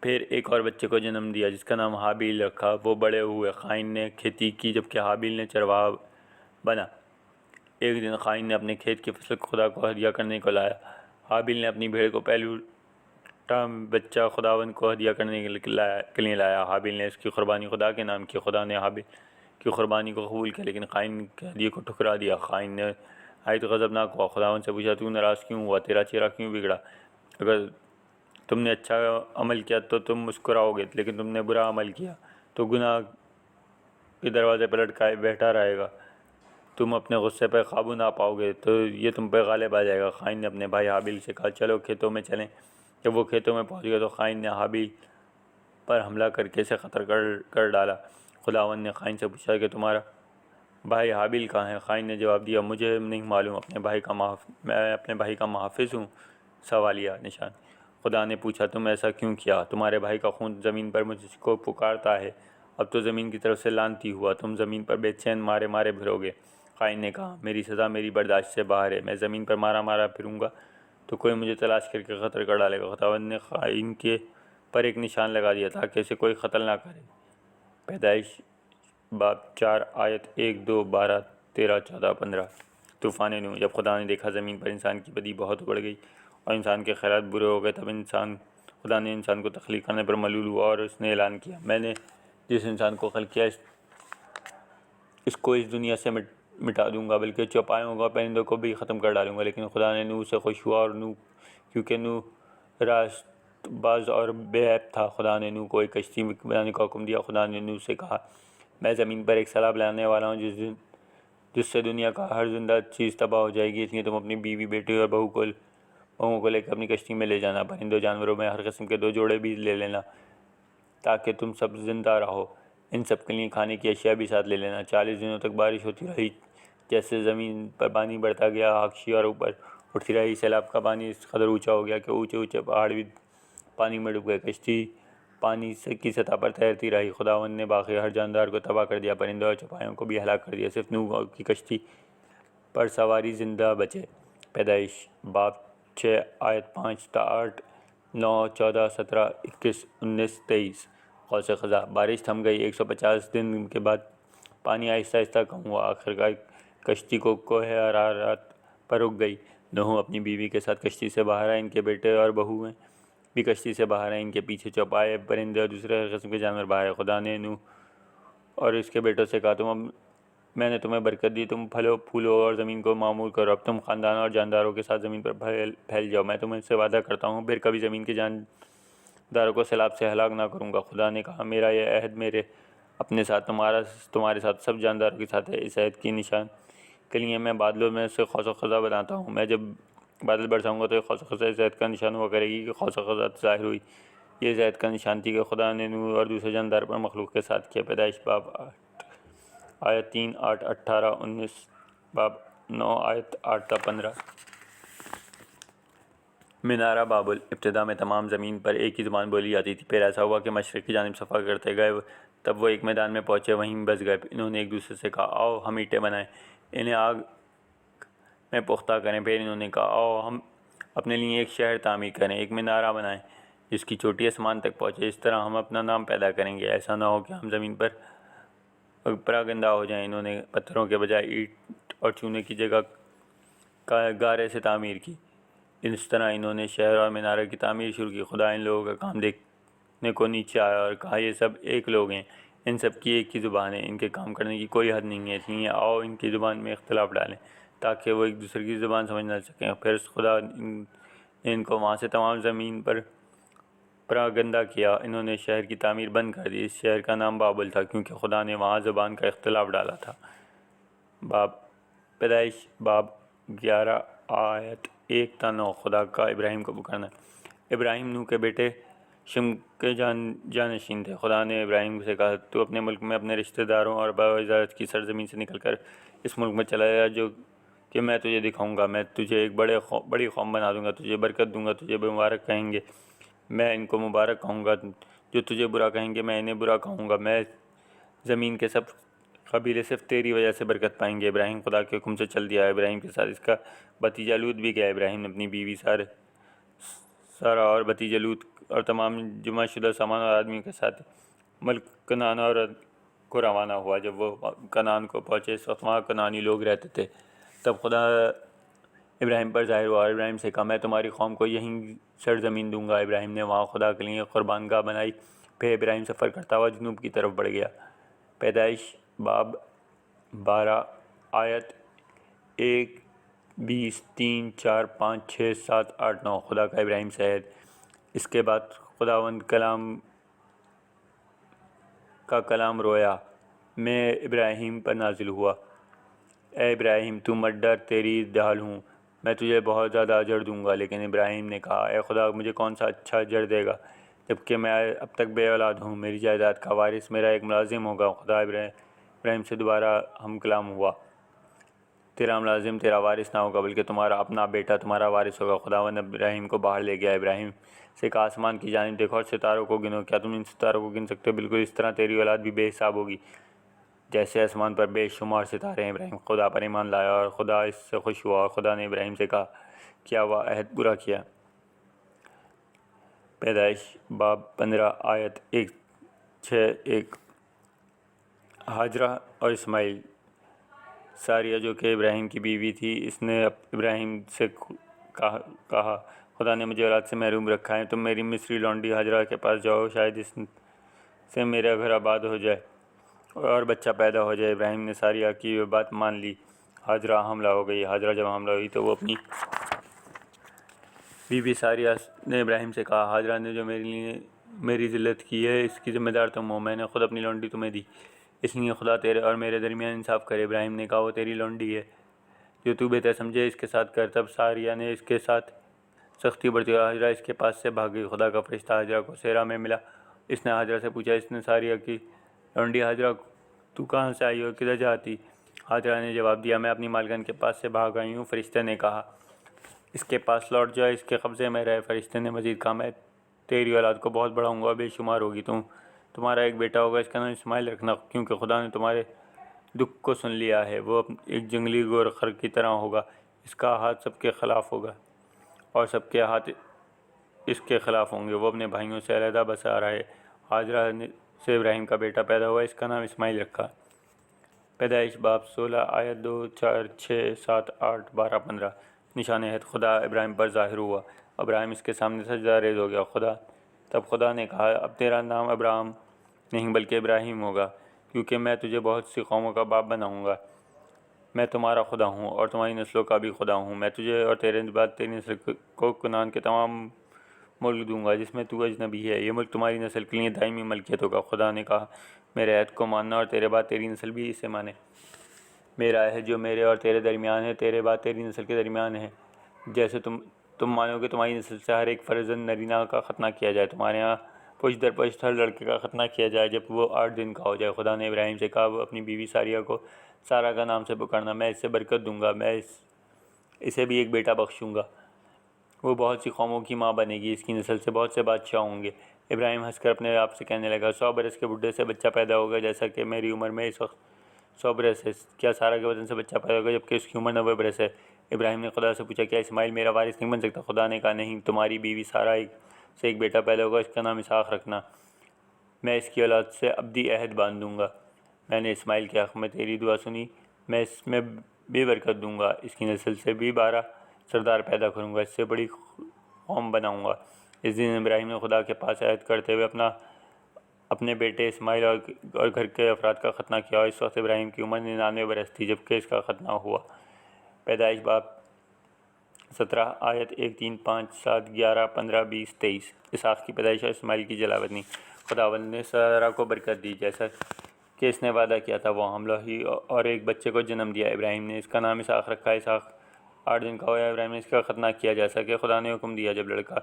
پھر ایک اور بچے کو جنم دیا جس کا نام حابیل رکھا۔ وہ بڑے ہوئے، قائن نے کھیتی کی جبکہ حابیل نے چرواہا بنا۔ ایک دن قائن نے اپنے کھیت کی فصل کو خدا کو ہدیہ کرنے کو لایا۔ حابیل نے اپنی بھیڑ کو پہلوٹا بچہ خداوند کو ہدیہ کرنے کے لیے لایا۔ حابیل نے اس کی قربانی خدا کے نام کی۔ خدا نے حابیل کی قربانی کو قبول کیا لیکن قائن کے ہدیے کو ٹھکرا دیا۔ قائن نے نہایت غضبناک ہوا، خداوند سے پوچھا تو ناراض کیوں ہوا؟ تیرا چہرہ کیوں بگڑا؟ اگر تم نے اچھا عمل کیا تو تم مسکراؤ گے لیکن تم نے برا عمل کیا تو گناہ کی دروازے پر لٹکائے بیٹھا رہے گا، تم اپنے غصے پہ قابو نہ پاؤ گے تو یہ تم پہ غالب آ جائے گا۔ قائن نے اپنے بھائی حابیل سے کہا چلو کھیتوں میں چلیں۔ جب وہ کھیتوں میں پہنچ گئے تو قائن نے حابیل پر حملہ کر کے اسے قتل کر ڈالا۔ خداوند نے قائن سے پوچھا کہ تمہارا بھائی حابیل کہاں ہے؟ قائن نے جواب دیا مجھے نہیں معلوم، میں اپنے بھائی کا محافظ ہوں۔ سوالیہ نشان۔ خدا نے پوچھا تم ایسا کیوں کیا؟ تمہارے بھائی کا خون زمین پر مجھ کو پکارتا ہے، اب تو زمین کی طرف سے لعنتی ہوا، تم زمین پر بے چین مارے مارے پھرو گے۔ قائن نے کہا میری سزا میری برداشت سے باہر ہے، میں زمین پر مارا مارا پھروں گا تو کوئی مجھے تلاش کر کے قتل کر ڈالے گا۔ خداوند نے قائن کے پر ایک نشان لگا دیا تاکہ اسے کوئی قتل نہ کرے۔ پیدائش باب 4 آیت 1 2 12 13 14 15۔ طوفان نوح۔ جب خدا نے دیکھا زمین پر انسان کی بدی بہت بڑھ گئی اور انسان کے خیالات برے ہو گئے، تب خدا نے انسان کو تخلیق کرنے پر ملول ہوا اور اس نے اعلان کیا میں نے جس انسان کو خلق کیا اس کو اس دنیا سے مٹا دوں گا، بلکہ چوپایوں کو پرندوں کو بھی ختم کر ڈالوں گا۔ لیکن خدا نے نوح سے خوش ہوا، اور نوح کیونکہ نوح راست باز اور بے عیب تھا، خدا نے نوح کو ایک کشتی بنانے کا حکم دیا۔ خدا نے نوح سے کہا میں زمین پر ایک سیلاب لانے والا ہوں جس سے دنیا کا ہر زندہ چیز تباہ ہو جائے گی، اس لیے تم اپنی بیوی بیٹی اور بہوؤں کو لے کر اپنی کشتی میں لے جانا، پرندوں جانوروں میں ہر قسم کے 2 جوڑے بھی لے لینا تاکہ تم سب زندہ رہو، ان سب کے لیے کھانے کی اشیاء بھی ساتھ لے لینا۔ 40 دنوں تک بارش ہوتی رہی، جیسے زمین پر پانی بڑھتا گیا آکشی اور اوپر اٹھتی رہی، سیلاب کا پانی اس قدر اونچا ہو گیا کہ اونچے اونچے پہاڑ بھی پانی میں ڈوب گئے، کشتی پانی کی سطح پر تیرتی رہی۔ خداوند نے باقی ہر جاندار کو تباہ کر دیا، پرندوں اور چوپایوں کو بھی ہلاک کر دیا، صرف نوح کی کشتی پر سواری زندہ بچے۔ پیدائش باب 6 آیت 5 تا 8 9 14 17 21 19 23۔ قوس قزح۔ بارش تھم گئی، 150 دن کے بعد پانی آہستہ آہستہ کم ہوا، آخرکار کشتی کو کوہ ارارات پر رک گئی۔ نوح اپنی بیوی کے ساتھ کشتی سے باہر آئے، ان کے بیٹے اور بہویں بھی کشتی سے باہر آئے، ان کے پیچھے چوپائے پرندے اور دوسرے ہر قسم کے جانور باہر آئے۔ خدا نے نوح اور اس کے بیٹوں سے کہا میں نے تمہیں برکت دی، تم پھلو پھولو اور زمین کو معمور کرو، اب تم خاندانوں اور جانداروں کے ساتھ زمین پر پھیل جاؤ، میں تم سے وعدہ کرتا ہوں پھر کبھی زمین کے جانداروں کو سیلاب سے ہلاک نہ کروں گا۔ خدا نے کہا میرا یہ عہد میرے اپنے ساتھ تمہارے ساتھ سب جانداروں کے ساتھ ہے، اس عہد کی نشان کے لیے میں بادلوں میں سے قوس قزح بناتا ہوں، میں جب بادل برساؤں گا تو یہ قوس قزح اس عہد کا نشان ہوا کرے گی کہ قوس قزح ظاہر ہوئی۔ یہ اس عہد کا نشان تھی کہ خدا نے نوح اور دوسرے جاندار پر مخلوق کے ساتھ کیا۔ پیدائش باب 8 آیت 3 8 18 19 باب 9 آیت 8 تا 15۔ منارہ بابل۔ ابتدا میں تمام زمین پر ایک ہی زبان بولی جاتی تھی، پھر ایسا ہوا کہ مشرق کی جانب سفر کرتے گئے، تب وہ ایک میدان میں پہنچے، وہیں بس گئے۔ انہوں نے ایک دوسرے سے کہا آؤ ہم اینٹیں بنائیں، انہیں آگ میں پختہ کریں۔ پھر انہوں نے کہا آؤ ہم اپنے لیے ایک شہر تعمیر کریں، ایک منارہ بنائیں جس کی چوٹی آسمان تک پہنچے، اس طرح ہم اپنا نام پیدا کریں گے، ایسا نہ ہو کہ ہم زمین پر پراگندہ ہو جائیں۔ انہوں نے پتھروں کے بجائے اینٹ اور چونے کی جگہ گارے سے تعمیر کی، اس طرح انہوں نے شہر اور منارے کی تعمیر شروع کی۔ خدا ان لوگوں کا کام دیکھنے کو نیچے آیا اور کہا یہ سب ایک لوگ ہیں، ان سب کی ایک ہی زبان ہے، ان کے کام کرنے کی کوئی حد نہیں ہے، اس لیے آؤ ان کی زبان میں اختلاف ڈالیں تاکہ وہ ایک دوسرے کی زبان سمجھ نہ سکیں۔ پھر خدا نے ان کو وہاں سے تمام زمین پر پراگندہ کیا، انہوں نے شہر کی تعمیر بند کر دی، اس شہر کا نام بابل تھا کیونکہ خدا نے وہاں زبان کا اختلاف ڈالا تھا۔ پیدائش باب 11 آیت 1 تا 9۔ خدا کا ابراہیم کو پکارنا۔ ابراہیم نوح کے بیٹے شم کے جانشین تھے۔ خدا نے ابراہیم سے کہا تو اپنے ملک میں اپنے رشتہ داروں اور باوزارت کی سرزمین سے نکل کر اس ملک میں چلا جا جو کہ میں تجھے دکھاؤں گا، میں تجھے ایک بڑی قوم بنا دوں گا، تجھے برکت دوں گا، تجھے مبارک کہیں گے، میں ان کو مبارک کہوں گا، جو تجھے برا کہیں گے میں انہیں برا کہوں گا، میں زمین کے سب قبیلے صرف تیری وجہ سے برکت پائیں گے۔ ابراہیم خدا کے حکم سے چل دیا، ابراہیم کے ساتھ اس کا بھتیجا لوط بھی گیا۔ ابراہیم نے اپنی بیوی سارہ اور بھتیجے لوط اور تمام جمع شدہ سامان اور آدمیوں کے ساتھ ملک کنعان کو روانہ ہوا۔ جب وہ کنعان کو پہنچے، اس وقت وہاں کنعانی لوگ رہتے تھے، تب خدا ابراہیم پر ظاہر ہوا اور ابراہیم سے کہا میں تمہاری قوم کو یہیں سرزمین دوں گا۔ ابراہیم نے وہاں خدا کے لیے قربان گاہ بنائی، پھر ابراہیم سفر کرتا ہوا جنوب کی طرف بڑھ گیا۔ پیدائش باب 12 آیت 1 20 3 4 5 6 7 8 9۔ خدا کا ابراہیم سے عہد۔ اس کے بعد خداوند کا کلام رویا میں ابراہیم پر نازل ہوا۔ اے ابراہیم تو مت ڈر، تیری ڈھال ہوں، میں تجھے بہت زیادہ اجر دوں گا۔ لیکن ابراہیم نے کہا اے خدا مجھے کون سا اچھا اجر دے گا جبکہ میں اب تک بے اولاد ہوں، میری جائیداد کا وارث میرا ایک ملازم ہوگا۔ خدا ابراہیم سے دوبارہ ہم کلام ہوا، تیرا ملازم تیرا وارث نہ ہوگا بلکہ تمہارا اپنا بیٹا تمہارا وارث ہوگا۔ خداوند ابراہیم کو باہر لے گیا، ابراہیم سے کہا آسمان کی جانب دیکھو اور ستاروں کو گنو، کیا تم ان ستاروں کو گن سکتے ہو؟ بالکل اس طرح تیری اولاد بھی بے حساب ہوگی جیسے آسمان پر بے شمار ستارے ہیں۔ ابراہیم خدا پر ایمان لایا اور خدا اس سے خوش ہوا، اور خدا نے ابراہیم سے کہا کیا وہ عہد پورا کیا؟ پیدائش باب 15 آیت 1:6-1۔ ہاجرہ اور اسماعیل۔ ساریہ جو کہ ابراہیم کی بیوی تھی، اس نے ابراہیم سے کہا خدا نے مجھے اولاد سے محروم رکھا ہے، تم میری مصری لونڈی ہاجرہ کے پاس جاؤ، شاید اس سے میرا گھر آباد ہو جائے اور بچہ پیدا ہو جائے۔ ابراہیم نے ساریہ کی یہ بات مان لی۔ ہاجرہ حاملہ ہو گئی۔ ہاجرہ جب حاملہ ہوئی تو وہ اپنی بیوی ساریہ نے ابراہیم سے کہا ہاجرہ نے جو میری ذلت کی ہے اس کی ذمہ دار تم ہو، میں نے خود اپنی لونڈی تمہیں دی، اس لیے خدا تیرے اور میرے درمیان انصاف کرے۔ ابراہیم نے کہا وہ تیری لونڈی ہے، جو تو بہتر سمجھے اس کے ساتھ کر۔ تب ساریہ نے اس کے ساتھ سختی برتی اور ہاجرہ اس کے پاس سے بھاگ گئی۔ خدا کا فرشتہ ہاجرہ کو صحرا میں ملا، اس نے ہاجرہ سے پوچھا، اس نے ساریہ کی لونڈی ہاجرہ تو کہاں سے آئی اور کدھر جاتی؟ ہاجرہ نے جواب دیا میں اپنی مالکن کے پاس سے بھاگ آئی ہوں۔ فرشتے نے کہا اس کے پاس لوٹ جا، اس کے قبضے میں رہے۔ فرشتے نے مزید کہا میں تیری اولاد کو بہت بڑھاؤں گا، بے شمار ہوگی، تمہارا ایک بیٹا ہوگا، اس کا نام اسماعیل رکھنا، کیونکہ خدا نے تمہارے دکھ کو سن لیا ہے۔ وہ ایک جنگلی گور خر کی طرح ہوگا، اس کا ہاتھ سب کے خلاف ہوگا اور سب کے ہاتھ اس کے خلاف ہوں گے، وہ اپنے بھائیوں سے علیحدہ بسا رہا ہے۔ ہاجرہ سے ابراہیم کا بیٹا پیدا ہوا، اس کا نام اسماعیل رکھا۔ پیدائش باب 16 آیت 2 4 6 7 8 12 15۔ نشان عہد خدا ابراہیم پر ظاہر ہوا، ابراہیم اس کے سامنے سجدہ ریز ہو گیا۔ تب خدا نے کہا اب تیرا نام ابراہیم نہیں بلکہ ابراہیم ہوگا، کیونکہ میں تجھے بہت سی قوموں کا باپ بناؤں گا۔ میں تمہارا خدا ہوں اور تمہاری نسلوں کا بھی خدا ہوں۔ میں تجھے اور تیرے بعد تیری نسل کو کنعان کے تمام ملک دوں گا جس میں تو اجنبی ہے، یہ ملک تمہاری نسل کے لیے دائمی ملکیت ہوگا۔ خدا نے کہا میرے عہد کو ماننا اور تیرے بعد تیری نسل بھی اسے مانے۔ میرا عہد جو میرے اور تیرے درمیان ہے، تیرے بعد تیری نسل کے درمیان ہے، جیسے تم مانو کہ تمہاری نسل سے ہر ایک فرزند نرینہ کا ختنہ کیا جائے، تمہارے ہاں پشت در پشت ہر لڑکے کا ختنہ کیا جائے جب وہ 8 دن کا ہو جائے۔ خدا نے ابراہیم سے کہا وہ اپنی بیوی ساریہ کو سارہ کا نام سے پکارنا، میں اس سے برکت دوں گا، میں اسے بھی ایک بیٹا بخشوں گا، وہ بہت سی قوموں کی ماں بنے گی، اس کی نسل سے بہت سے بادشاہ ہوں گے۔ ابراہیم ہنس کر اپنے آپ سے کہنے لگا 100 برس کے بڈھے سے بچہ پیدا ہوگا جیسا کہ میری عمر میں اس وقت 100 برس ہے، کیا سارہ کے بدن سے بچہ پیدا ہوگا جبکہ اس کی عمر 90 برس ہے؟ ابراہیم نے خدا سے پوچھا کیا اسماعیل میرا وارث نہیں بن سکتا؟ خدا نے کہا نہیں، تمہاری بیوی سارہ سے ایک بیٹا پیدا ہوگا، اس کا نام اسحاق رکھنا، میں اس کی اولاد سے ابدی عہد باندھوں گا۔ میں نے اسماعیل کے حق میں تیری دعا سنی، میں اس میں بھی برکت دوں گا، اس کی نسل سے بھی 12 سردار پیدا کروں گا، اس سے بڑی قوم بناؤں گا۔ اس دن ابراہیم نے خدا کے پاس عہد کرتے ہوئے اپنے بیٹے اسماعیل اور گھر کے افراد کا ختنہ کیا، اور اس وقت ابراہیم کی عمر 99 برس تھی جبکہ اس کا ختنہ ہوا۔ پیدائش باب 17 آیت 1 3 5 7 11 15 20 23۔ اسحاق کی پیدائش اور اسماعیل کی جلاوطنی۔ خداوند نے سارہ کو برکت دی جیسا کہ اس نے وعدہ کیا تھا، وہ حاملہ ہوئی اور ایک بچے کو جنم دیا، ابراہیم نے اس کا نام اسحاق رکھا۔ اسحاق 8 دن کا ہوا، ابراہیم نے اس کا ختنہ کیا جیسا کہ خدا نے حکم دیا۔ جب لڑکا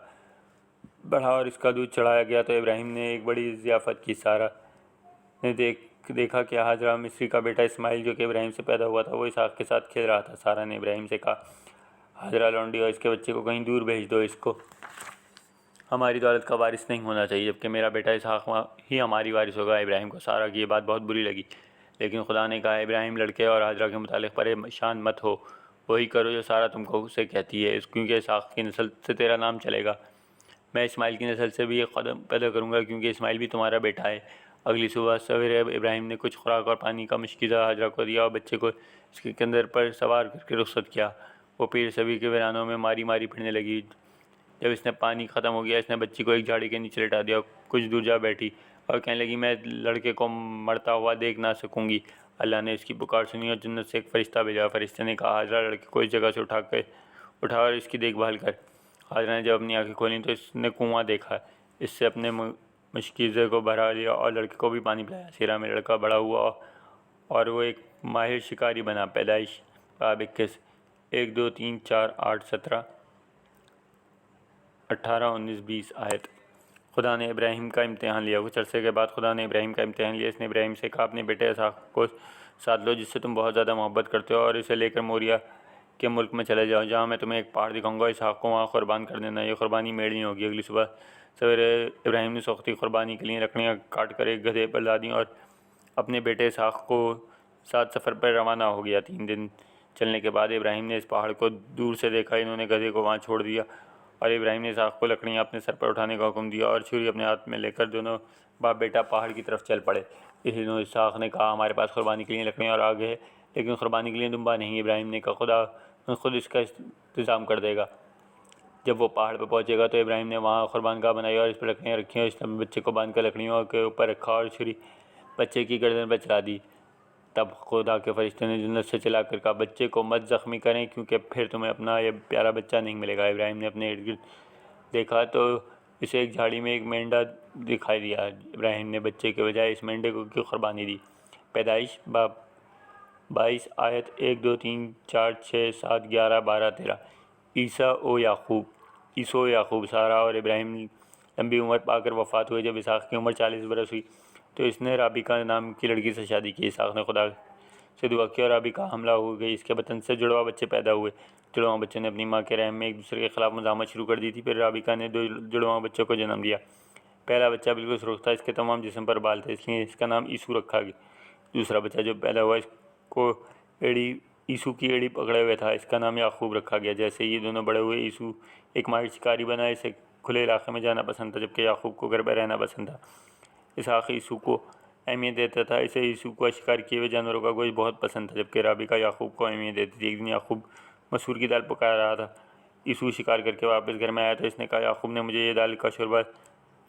بڑھا اور اس کا دودھ چڑھایا گیا تو ابراہیم نے ایک بڑی ضیافت کی۔ سارہ نے دیکھا کہ ہاجرہ مصری کا بیٹا اسماعیل جو کہ ابراہیم سے پیدا ہوا تھا وہ اسحاق کے ساتھ کھیل رہا تھا۔ سارہ نے ابراہیم سے کہا ہاجرہ لونڈی اور اس کے بچے کو کہیں دور بھیج دو، اس کو ہماری دولت کا وارث نہیں ہونا چاہیے جبکہ میرا بیٹا اسحاق ہی ہماری وارث ہوگا۔ ابراہیم کو سارہ کی یہ بات بہت بری لگی، لیکن خدا نے کہا ابراہیم لڑکے اور ہاجرہ کے متعلق پریشان مت ہو، وہی کرو جو سارہ تم کو سے کہتی ہے، کیونکہ اسحاق کی نسل سے تیرا نام چلے گا۔ میں اسماعیل کی نسل سے بھی ایک قدم پیدا کروں گا کیونکہ اسماعیل بھی تمہارا بیٹا ہے۔ اگلی صبح سویرے ابراہیم نے کچھ خوراک اور پانی کا مشکیزہ ہاجرہ کو دیا اور بچے کو اس کے کندھے پر سوار کر کے رخصت کیا۔ وہ پیر سبھی کے ویرانوں میں ماری ماری پھرنے لگی۔ جب اس نے پانی ختم ہو گیا اس نے بچی کو ایک جھاڑی کے نیچے لٹا دیا اور کچھ دور جا بیٹھی اور کہنے لگی میں لڑکے کو مرتا ہوا دیکھ نہ سکوں گی۔ اللہ نے اس کی پکار سنی اور جنت سے ایک فرشتہ بھیجا۔ فرشتے نے کہا ہاجرہ لڑکے کو اس جگہ سے اٹھا اور اس کی دیکھ بھال کر۔ ہاجرہ نے جب اپنی آنکھیں کھولیں تو اس نے کنواں دیکھا، اس سے اپنے مشکیزے کو بھرا لیا اور لڑکے کو بھی پانی پلایا۔ سیرہ میں لڑکا بڑا ہوا اور وہ ایک ماہر شکاری بنا۔ پیدائش باب 21 1 2 3 4 8 17 18 19 20 آیت۔ خدا نے ابراہیم کا امتحان لیا۔ کچھ عرصے کے بعد خدا نے ابراہیم کا امتحان لیا۔ اس نے ابراہیم سے کہا اپنے بیٹے اسحاق کو ساتھ لو جس سے تم بہت زیادہ محبت کرتے ہو، اور اسے لے کر موریا کے ملک میں چلے جاؤ جہاں میں تمہیں ایک پہاڑ دکھاؤں گا۔ اسحاق کو وہاں قربان کر دینا، یہ قربانی میڑنی ہوگی۔ اگلی صبح سویرے ابراہیم نے سوختی قربانی کے لیے لکڑیاں کاٹ کر ایک گدھے پر لادیں اور اپنے بیٹے اسحاق کو ساتھ سفر پر روانہ ہو گیا۔ 3 دن چلنے کے بعد ابراہیم نے اس پہاڑ کو دور سے دیکھا۔ انہوں نے گدھے کو وہاں چھوڑ دیا اور ابراہیم نے اسحاق کو لکڑیاں اپنے سر پر اٹھانے کا حکم دیا اور چھری اپنے ہاتھ میں لے کر دونوں باپ بیٹا پہاڑ کی طرف چل پڑے۔ اس دنوں اسحاق نے کہا ہمارے پاس قربانی کے لیے لکڑیاں اور آگ ہے لیکن قربانی کے لیے دمبا نہیں۔ ابراہیم نے کہا خدا خود اس کا انتظام کر دے گا۔ جب وہ پہاڑ پر پہنچے گا تو ابراہیم نے وہاں قربانگاہ بنائی اور اس پر لکڑیاں رکھیں اور اس نے بچے کو باندھ کر لکڑیوں کے اوپر رکھا اور چھری بچے کی گردن پر چلا دی۔ تب خدا کے فرشتے نے جنت سے چلا کر کہا بچے کو مت زخمی کریں کیونکہ پھر تمہیں اپنا یہ پیارا بچہ نہیں ملے گا۔ ابراہیم نے اپنے ارد گرد دیکھا تو اسے ایک جھاڑی میں ایک مینڈا دکھائی دیا۔ ابراہیم نے بچے کے بجائے اس مینڈے کی قربانی دی۔ پیدائش باب 22 آیت 1 2 3 4 6 7 11 12 13 عیسیٰ و یعقوب سارہ اور ابراہیم لمبی عمر پا کر وفات ہوئے۔ جب اسحاق کی عمر 40 برس ہوئی تو اس نے رابیکہ نام کی لڑکی سے شادی کی۔ اسحاق نے خدا سے دعا کی اور رابیکہ حاملہ ہو گئی۔ اس کے بطن سے جڑواں بچے پیدا ہوئے۔ جڑواں بچے نے اپنی ماں کے رحم میں ایک دوسرے کے خلاف مزاحمت شروع کر دی تھی۔ پھر رابیکہ نے 2 جڑواں بچوں کو جنم دیا۔ پہلا بچہ بالکل سرخ تھا، اس کے تمام جسم پر بال تھے، اس لیے اس کا نام یسوع رکھا گیا۔ دوسرا بچہ جو پیدا ہوا اس کو یسوع کی ایڑی پکڑے ہوئے تھا، اس کا نام یعقوب رکھا گیا۔ جیسے یہ دونوں بڑے ہوئے یسوع ایک ماہر شکاری بنا، اسے کھلے علاقے میں جانا پسند تھا جبکہ یعقوب کو گھر میں رہنا پسند تھا۔ اسحاق یسوع کو اہمیت دیتا تھا، اسے یسوع کو شکار کیے ہوئے جانوروں کا گوشت بہت پسند تھا جبکہ رابیکہ یعقوب کو اہمیت دیتی تھی۔ ایک دن یعقوب مسور کی دال پکا رہا تھا۔ یسوع شکار کر کے واپس گھر میں آیا تو اس نے کہا یعقوب نے مجھے یہ دال کا شوربہ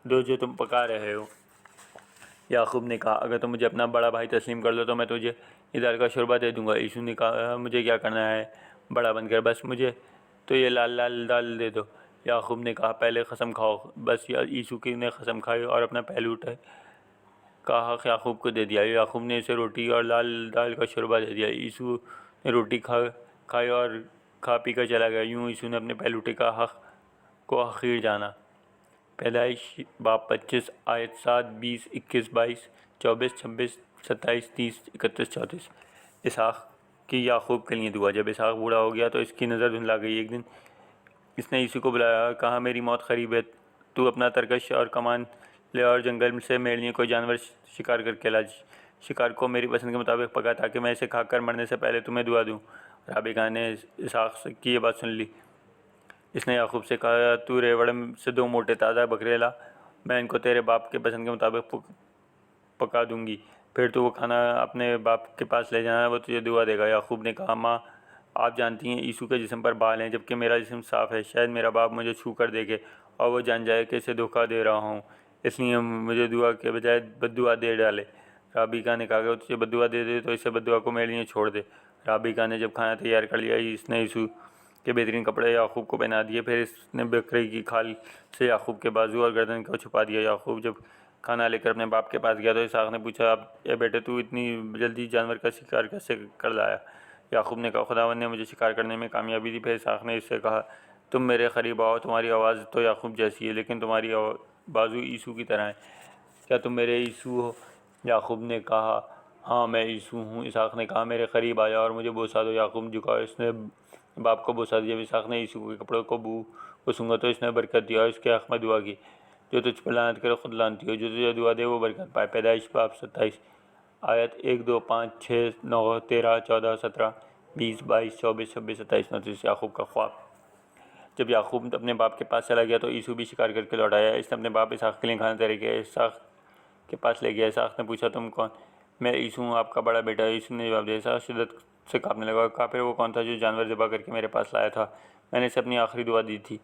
دو جو تم پکا رہے ہو۔ یعقوب نے کہا اگر تم مجھے اپنا بڑا بھائی تسلیم کر لو تو میں تجھے یہ دال کا شوربہ دے دوں گا۔ یسوع نے کہا مجھے کیا کرنا ہے بڑا بن کر، بس مجھے تو یہ لال لال دال دے دو۔ یعقوب نے کہا پہلے قسم کھاؤ۔ بس یسوع نے قسم کھائی اور اپنا پہلو اٹھائے کا حق یعقوب کو دے دیا۔ یعقوب نے اسے روٹی اور لال دال کا شوربہ دے دیا۔ یسوع نے روٹی کھائی اور کھا پی کر چلا گیا۔ یوں یسوع نے اپنے پہلوٹے کا حق کو حقیر جانا۔ پیدائش باب 25 آیت 7 20 21 22 24 26 27 30 31 34 اسحاق کی یعقوب کے لیے دعا۔ جب اسحاق بوڑھا ہو گیا تو اس کی نظر دھندلا گئی۔ ایک دن اس نے یسوع کو بلایا، کہا میری موت قریب ہے، تو اپنا ترکش اور کمان لے اور جنگل سے میرے لیے کوئی جانور شکار کر کے لا۔ شکار کو میری پسند کے مطابق پکا تاکہ میں اسے کھا کر مرنے سے پہلے تمہیں دعا دوں۔ رابیکہ نے اسحاق کی یہ بات سن لی۔ اس نے یعقوب سے کہا تو ریوڑ سے 2 موٹے تازہ بکرے لا، میں ان کو تیرے باپ کے پسند کے مطابق پکا دوں گی، پھر تو وہ کھانا اپنے باپ کے پاس لے جانا، وہ تجھے دعا دے گا۔ یعقوب نے کہا ماں آپ جانتی ہیں یسوع کے جسم پر بال ہیں جبکہ میرا جسم صاف ہے، شاید میرا باپ مجھے چھو کر دیکھے اور وہ جان جائے کہ اسے دھوکہ دے رہا ہوں، اس لیے مجھے دعا کے بجائے بد دعا دے ڈالے۔ رابیکہ نے کہا کہ وہ تجھے بد دعا دے دے تو اسے بد دعا کو میرے لیے چھوڑ دے۔ رابیکہ نے جب کھانا تیار کر لیا اس نے یسوع کے بہترین کپڑے یعقوب کو پہنا دیے، پھر اس نے بکرے کی کھال سے یعقوب کے بازو اور گردن کو چھپا دیا۔ یعقوب جب کھانا لے کر اپنے باپ کے پاس گیا تو اسحاق نے پوچھا اے بیٹے تو اتنی جلدی جانور کا شکار کیسے کر لایا؟ یعقوب نے کہا خداوند نے مجھے شکار کرنے میں کامیابی دی۔ پھر اسحاق نے اس سے کہا تم میرے قریب آؤ، تمہاری آواز تو یعقوب جیسی ہے لیکن تمہاری بازو یسوع کی طرح ہیں، کیا تم میرے یسوع ہو؟ یعقوب نے کہا ہاں میں یسوع ہوں۔ اسحاق نے کہا میرے قریب آیا اور مجھے بوسہ دو۔ یعقوب جھکا، اس نے باپ کو بوسہ دیا۔ جب اسحاق نے یسوع کے کپڑوں کو سونگا تو اس نے برکت دیا اور اس کے حق میں دعا کی، جو تجھ پر لعنت کرے خود لعنتی ہو، جو تجھے دعا دے وہ برکت پائے۔ پیدائش باب 27 آیت 1 2 5 6 9 13 14 17 20 22 24 26 27 29 یعقوب کا خواب۔ جب یعقوب اپنے باپ کے پاس چلا گیا تو یسوع بھی شکار کر کے لوٹ آیا۔ اس نے اپنے باپ اسحاق کے لیے کھانا تیار کیا، اسحاق کے پاس لے گیا۔ اسحاق نے پوچھا تم کون؟ میں یسوع ہوں، آپ کا بڑا بیٹا۔ یسوع نے جواب دیا۔ اسحاق شدت سے کانپنے لگا اور کہا پھر وہ کون تھا جو جانور ذبح کر کے میرے پاس لایا تھا؟ میں نے اسے اپنی آخری دعا دی تھی،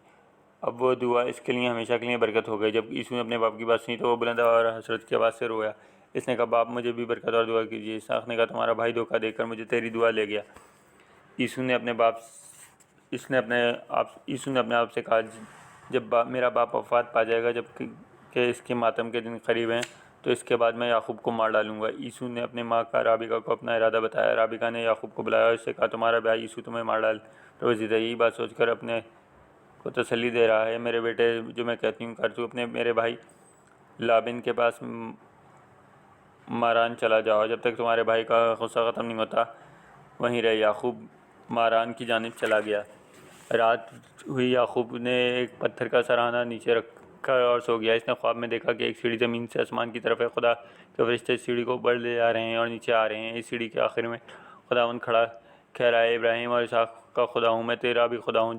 اب وہ دعا اس کے لیے ہمیشہ کے لیے برکت ہو گئی۔ جب یسوع نے اپنے باپ کی بات سنی تو وہ بلند اور حسرت کی آواز سے رویا۔ اس نے کہا باپ مجھے بھی برکت اور دعا کیجیے۔ اسحاق نے کہا تمہارا بھائی دھوکہ دے کر مجھے تیری دعا لے گیا۔ یسوع نے اپنے آپ سے کہا جب میرا باپ وفات پا جائے گا، جب کہ اس کے ماتم کے دن قریب ہیں، تو اس کے بعد میں یعقوب کو مار ڈالوں گا۔ عیسو نے اپنے ماں کا رابقہ کو اپنا ارادہ بتایا۔ رابقہ نے یعقوب کو بلایا اور اس سے کہا تمہارا بھائی عیسو تمہیں مار ڈال روزیدہ یہی بات سوچ کر اپنے کو تسلی دے رہا ہے۔ میرے بیٹے جو میں کہتی ہوں کر تو اپنے میرے بھائی لابن کے پاس ماران چلا جاؤ جب تک تمہارے بھائی کا غصہ ختم نہیں ہوتا وہیں رہے۔ یعقوب ماران کی جانب چلا گیا۔ رات ہوئی، یعقوب نے ایک پتھر کا سرہانہ نیچے رکھا اور سو گیا۔ اس نے خواب میں دیکھا کہ ایک سیڑھی زمین سے آسمان کی طرف ہے، خدا کے فرشتے اس سیڑھی کو اوپر لے جا رہے ہیں اور نیچے آ رہے ہیں۔ اس سیڑھی کے آخر میں خداوند کھڑا کہہ رہا ہے، ابراہیم اور اسحاق کا خدا ہوں، میں تیرا بھی خدا ہوں۔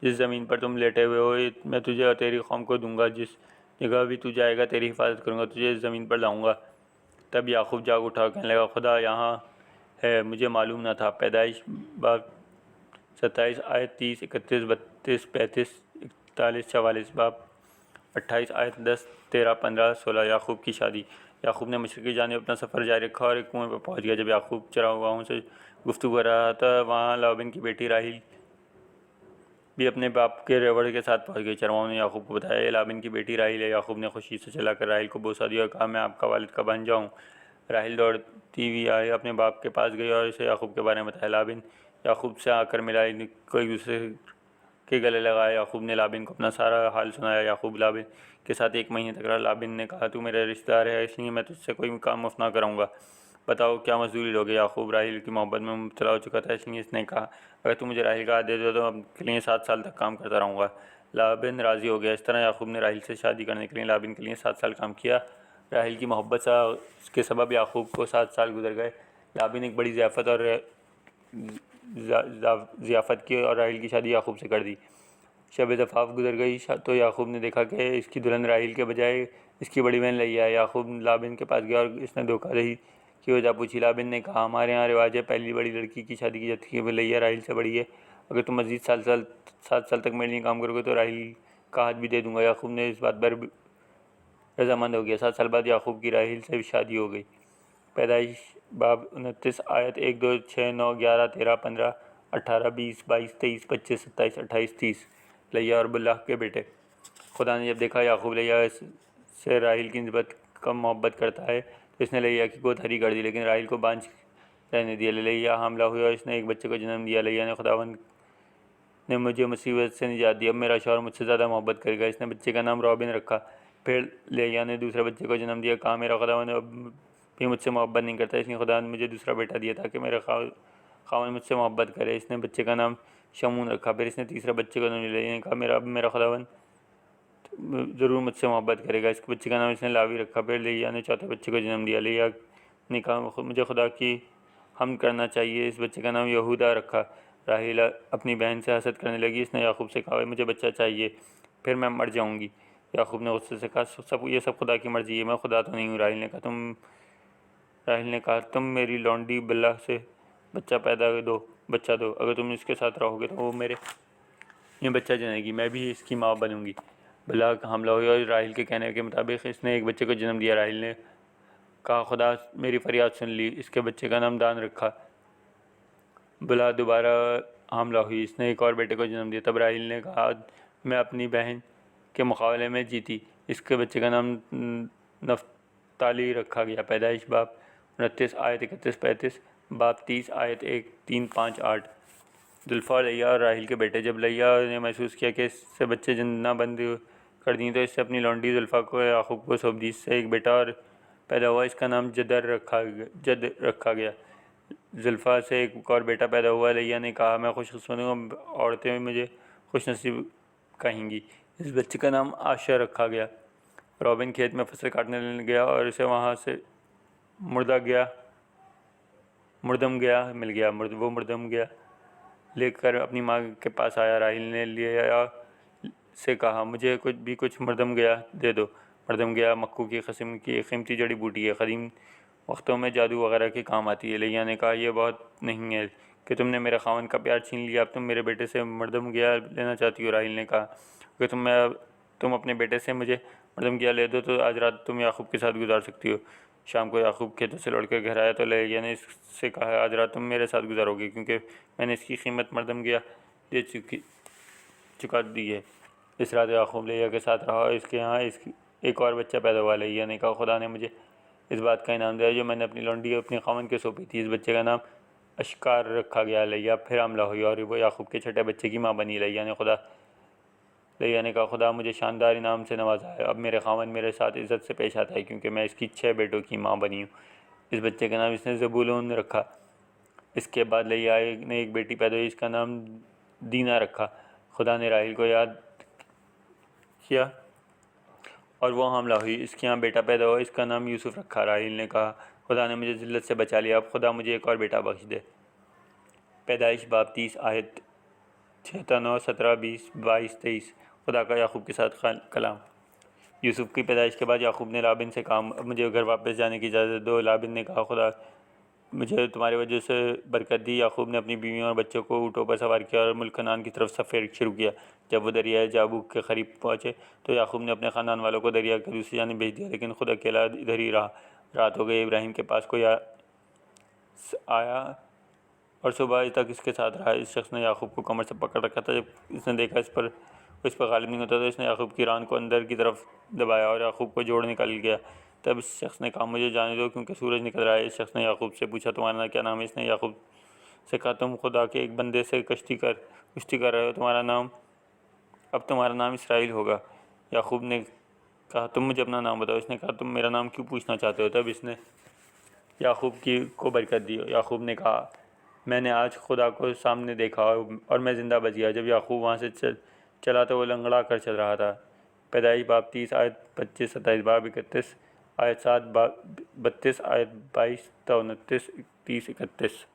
جس زمین پر تم لیٹے ہوئے ہو میں تجھے اور تیری قوم کو دوں گا، جس جگہ بھی تو جائے گا تیری حفاظت کروں گا، تجھے اس زمین پر لاؤں گا۔ تب یعقوب جاگ اٹھا اور کہنے لگا، خدا یہاں ہے، مجھے معلوم نہ تھا۔ پیدائش باب 27 آیت 30 31 32 35 41 44 باب 28 آیت 10 13 15 16 یعقوب کی شادی۔ یعقوب نے مشرق کی جانب اپنا سفر جاری رکھا اور ایک کنویں پر پہنچ گیا۔ جب یعقوب چراگاہوں سے گفتگو کر رہا تھا وہاں لابن کی بیٹی راحیل بھی اپنے باپ کے ریوڑ کے ساتھ پہنچ گئی۔ چرواہوں نے یعقوب کو بتایا، یہ لابن کی بیٹی راحیل ہے۔ یعقوب نے خوشی سے چلا کر راحیل کو بوسہ دیا اور کہا، میں آپ کا والد کا بھانجا ہوں۔ راحیل دوڑتی ہوئی آئی، اپنے باپ کے پاس گئی اور اسے یعقوب کے بارے میں بتایا۔ لابن یعقوب سے آ کر ملا، ان کو ایک دوسرے کے گلے لگایا۔ یعقوب نے لابن کو اپنا سارا حال سنایا۔ یعقوب لابن کے ساتھ 1 مہینے تک رہا۔ لابن نے کہا، تو میرا رشتہ دار ہے، اس لیے میں تجھ سے کوئی کام مفت نہ کراؤں گا، بتاؤ کیا مزدوری لوگے؟ یعقوب راحیل کی محبت میں مبتلا ہو چکا تھا، اس لیے اس نے کہا، اگر تو مجھے راحیل کا ہاتھ دے دو تو اب کے لیے 7 سال تک کام کرتا رہوں گا۔ لابن راضی ہو گیا۔ اس طرح یعقوب نے راحیل سے شادی کرنے کے لیے لابن کے لیے 7 سال کام کیا۔ راحیل کی محبت کے سبب یعقوب کو 7 سال گزر گئے۔ لابن ایک بڑی ضیافت کی اور راحیل کی شادی یعقوب سے کر دی۔ شب زفاف گزر گئی تو یعقوب نے دیکھا کہ اس کی دلہن راحیل کے بجائے اس کی بڑی بہن لیا ہے۔ یعقوب لابن کے پاس گیا اور اس نے دھوکہ دہی کی وجہ پوچھی۔ لابن نے کہا، ہمارے ہاں رواج ہے، پہلی بڑی لڑکی کی شادی کی جاتی ہے، وہ لیا راحیل سے بڑی ہے، اگر تم مزید 7 سال تک میرے لیے کام کرو گے تو راحیل کا ہاتھ بھی دے دوں گا۔ یعقوب نے اس بات پر رضامند ہو گیا۔ 7 سال بعد یعقوب کی راحیل سے شادی ہو گئی۔ پیدائش باب 29 آیت 1 2 6 9 11 13 15 18 20 22 23 25 27 28 30 لیا اور بلہا کے بیٹے۔ خدا نے جب دیکھا یعقوب لیا سے راحیل کی نسبت کم محبت کرتا ہے تو اس نے لیا کی گود ہری کر دی، لیکن راحیل کو بانجھ رہنے دیا۔ لیا حاملہ ہوئی اور اس نے ایک بچے کو جنم دیا۔ لیا نے، خداوند نے مجھے مصیبت سے نجات دی، اب میرا شوہر مجھ سے زیادہ محبت کرے گا۔ اس نے بچے کا نام روبن رکھا۔ پھر لیا نے دوسرے بچے کو جنم دیا۔ کہا، میرا خداوند اب بھی مجھ سے محبت نہیں کرتا، اس لیے خدا نے مجھے دوسرا بیٹا دیا تاکہ میرا خاوند مجھ سے محبت کرے۔ اس نے بچے کا نام شمون رکھا۔ پھر اس نے تیسرے بچے کو جنم دیا۔ کہا، اب میرا خداوند ضرور مجھ سے محبت کرے گا۔ اس بچے کا نام اس نے لاوی رکھا۔ پھر لیا نے چوتھے بچے کو جنم دیا۔ لیا نے کہا، مجھے خدا کی حمد کرنا چاہیے، اس بچے کا نام یہودا رکھا۔ راحیل اپنی بہن سے حسد کرنے لگی۔ اس نے یعقوب سے کہا، مجھے بچہ چاہیے، پھر میں مر جاؤں گی۔ یعقوب نے غصے سے کہا، یہ سب خدا کی مرضی ہے، میں خدا تو نہیں ہوں۔ راحیل نے کہا، تم میری لونڈی بلہا سے بچہ دو، اگر تم اس کے ساتھ رہو گے تو وہ میرے یہ بچہ جنے گی، میں بھی اس کی ماں بنوں گی۔ بلہا کا حاملہ ہوئی اور راحیل کے کہنے کے مطابق اس نے ایک بچے کو جنم دیا۔ راحیل نے کہا، خدا میری فریاد سن لی، اس کے بچے کا نام دان رکھا۔ بلہا دوبارہ حاملہ ہوئی، اس نے ایک اور بیٹے کو جنم دیا۔ تب راحیل نے کہا، میں اپنی بہن کے مقابلے میں جیتی، اس کے بچے کا نام نفتالی رکھا گیا۔ پیدائش باب 29 آیت 31 35 باب 30 آیت 1 3 5 8 زلفا لیا اور راحیل کے بیٹے۔ جب لیا نے محسوس کیا کہ اس سے بچے جننا بند کر دیں تو اس سے اپنی لونڈی زلفا کو یعقوب کو سونپ دی۔ اس سے ایک بیٹا اور پیدا ہوا، اس کا نام جد رکھا گیا۔ زلفا سے ایک اور بیٹا پیدا ہوا۔ لیا نے کہا، میں خوش قسمت ہوں، عورتیں مجھے خوش نصیب کہیں گی۔ اس بچے کا نام آشر رکھا گیا۔ روبن کھیت میں فصل کاٹنے گیا اور اسے وہاں سے مردم گیا لے کر اپنی ماں کے پاس آیا۔ راحیل نے لیا سے کہا، مجھے کچھ مردم گیا دے دو۔ مردم گیا مکو کی قسم کی ایک قیمتی جڑی بوٹی ہے، قدیم وقتوں میں جادو وغیرہ کے کام آتی ہے۔ لیا نے کہا، یہ بہت نہیں ہے کہ تم نے میرے خاوند کا پیار چھین لیا، اب تم میرے بیٹے سے مردم گیا لینا چاہتی ہو۔ راحیل نے کہا، کہ تم اپنے بیٹے سے مجھے مردم گیا لے دو تو آج رات تم یعقوب کے ساتھ گزار سکتی ہو۔ شام کو یعقوب کھیتوں سے لوٹ کر گھر آیا تو لیا نے اس سے کہا، آج رات تم میرے ساتھ گزارو گے کیونکہ میں نے اس کی قیمت مردم گیا چکا دی ہے۔ اس رات یعقوب لیا کے ساتھ رہا اور اس کے ہاں ایک اور بچہ پیدا ہوا۔ لیہ نے کہا خدا نے مجھے اس بات کا انعام دیا جو میں نے اپنی لونڈی اپنے خاوند کے سونپی تھی۔ اس بچے کا نام اشکار رکھا گیا۔ لیہ پھر حاملہ ہوئی اور وہ یعقوب کے چھٹے بچے کی ماں بنی۔ لیہ نے کہا خدا مجھے شاندار انعام سے نوازا ہے، اب میرے خاوند میرے ساتھ عزت سے پیش آتا ہے کیونکہ میں اس کی 6 بیٹوں کی ماں بنی ہوں۔ اس بچے کا نام اس نے زبولون رکھا۔ اس کے بعد لیہ نے ایک بیٹی پیدا ہوئی، اس کا نام دینا رکھا۔ خدا نے راحیل کو یاد کیا اور وہ حاملہ ہوئی، اس کے یہاں بیٹا پیدا ہوا، اس کا نام یوسف رکھا۔ راحیل نے کہا خدا نے مجھے ذلت سے بچا لیا، اب خدا مجھے ایک اور بیٹا بخش دے۔ پیدائش باب 30 آیت 6 تا 9 17 20 22 23۔ خدا کا یعقوب کے ساتھ کلام۔ یوسف کی پیدائش کے بعد یعقوب نے لابن سے کہا اب مجھے گھر واپس جانے کی اجازت دو۔ لابن نے کہا خدا مجھے تمہاری وجہ سے برکت دی۔ یعقوب نے اپنی بیویوں اور بچوں کو اونٹوں پر سوار کیا اور ملک کنعان کی طرف سفر شروع کیا۔ جب وہ دریائے جابوک کے قریب پہنچے تو یعقوب نے اپنے خاندان والوں کو دریا کے دوسری جانب بھیج دیا، لیکن خود اکیلا ادھر ہی رہا۔ رات ہو گئی، ابراہیم کے پاس کوئی آیا اور صبح تک اس کے ساتھ رہا۔ اس شخص نے یعقوب کو کمر سے پکڑ رکھا تھا، جب اس نے دیکھا اس پر غالب نہیں ہوتا تو اس نے یعقوب کی ران کو اندر کی طرف دبایا اور یعقوب کو جوڑ نکل گیا۔ تب اس شخص نے کہا مجھے جانے دو کیونکہ سورج نکل رہا ہے۔ اس شخص نے یعقوب سے پوچھا تمہارا کیا نام ہے؟ اس نے یعقوب سے کہا تم خدا کے ایک بندے سے کشتی کر رہے ہو، اب تمہارا نام اسرائیل ہوگا۔ یعقوب نے کہا تم مجھے اپنا نام بتاؤ۔ اس نے کہا تم میرا نام کیوں پوچھنا چاہتے ہو؟ تب اس نے یعقوب کو برکت دی۔ یعقوب نے کہا میں نے آج خدا کو سامنے دیکھا اور میں زندہ بچ گیا۔ جب یعقوب وہاں سے چلا تو وہ لنگڑا کر چل رہا تھا۔ پیدائش باب 30 آیت 25 27، باب 31 آیت 7، 32 آیت 22 تا 29 30 31۔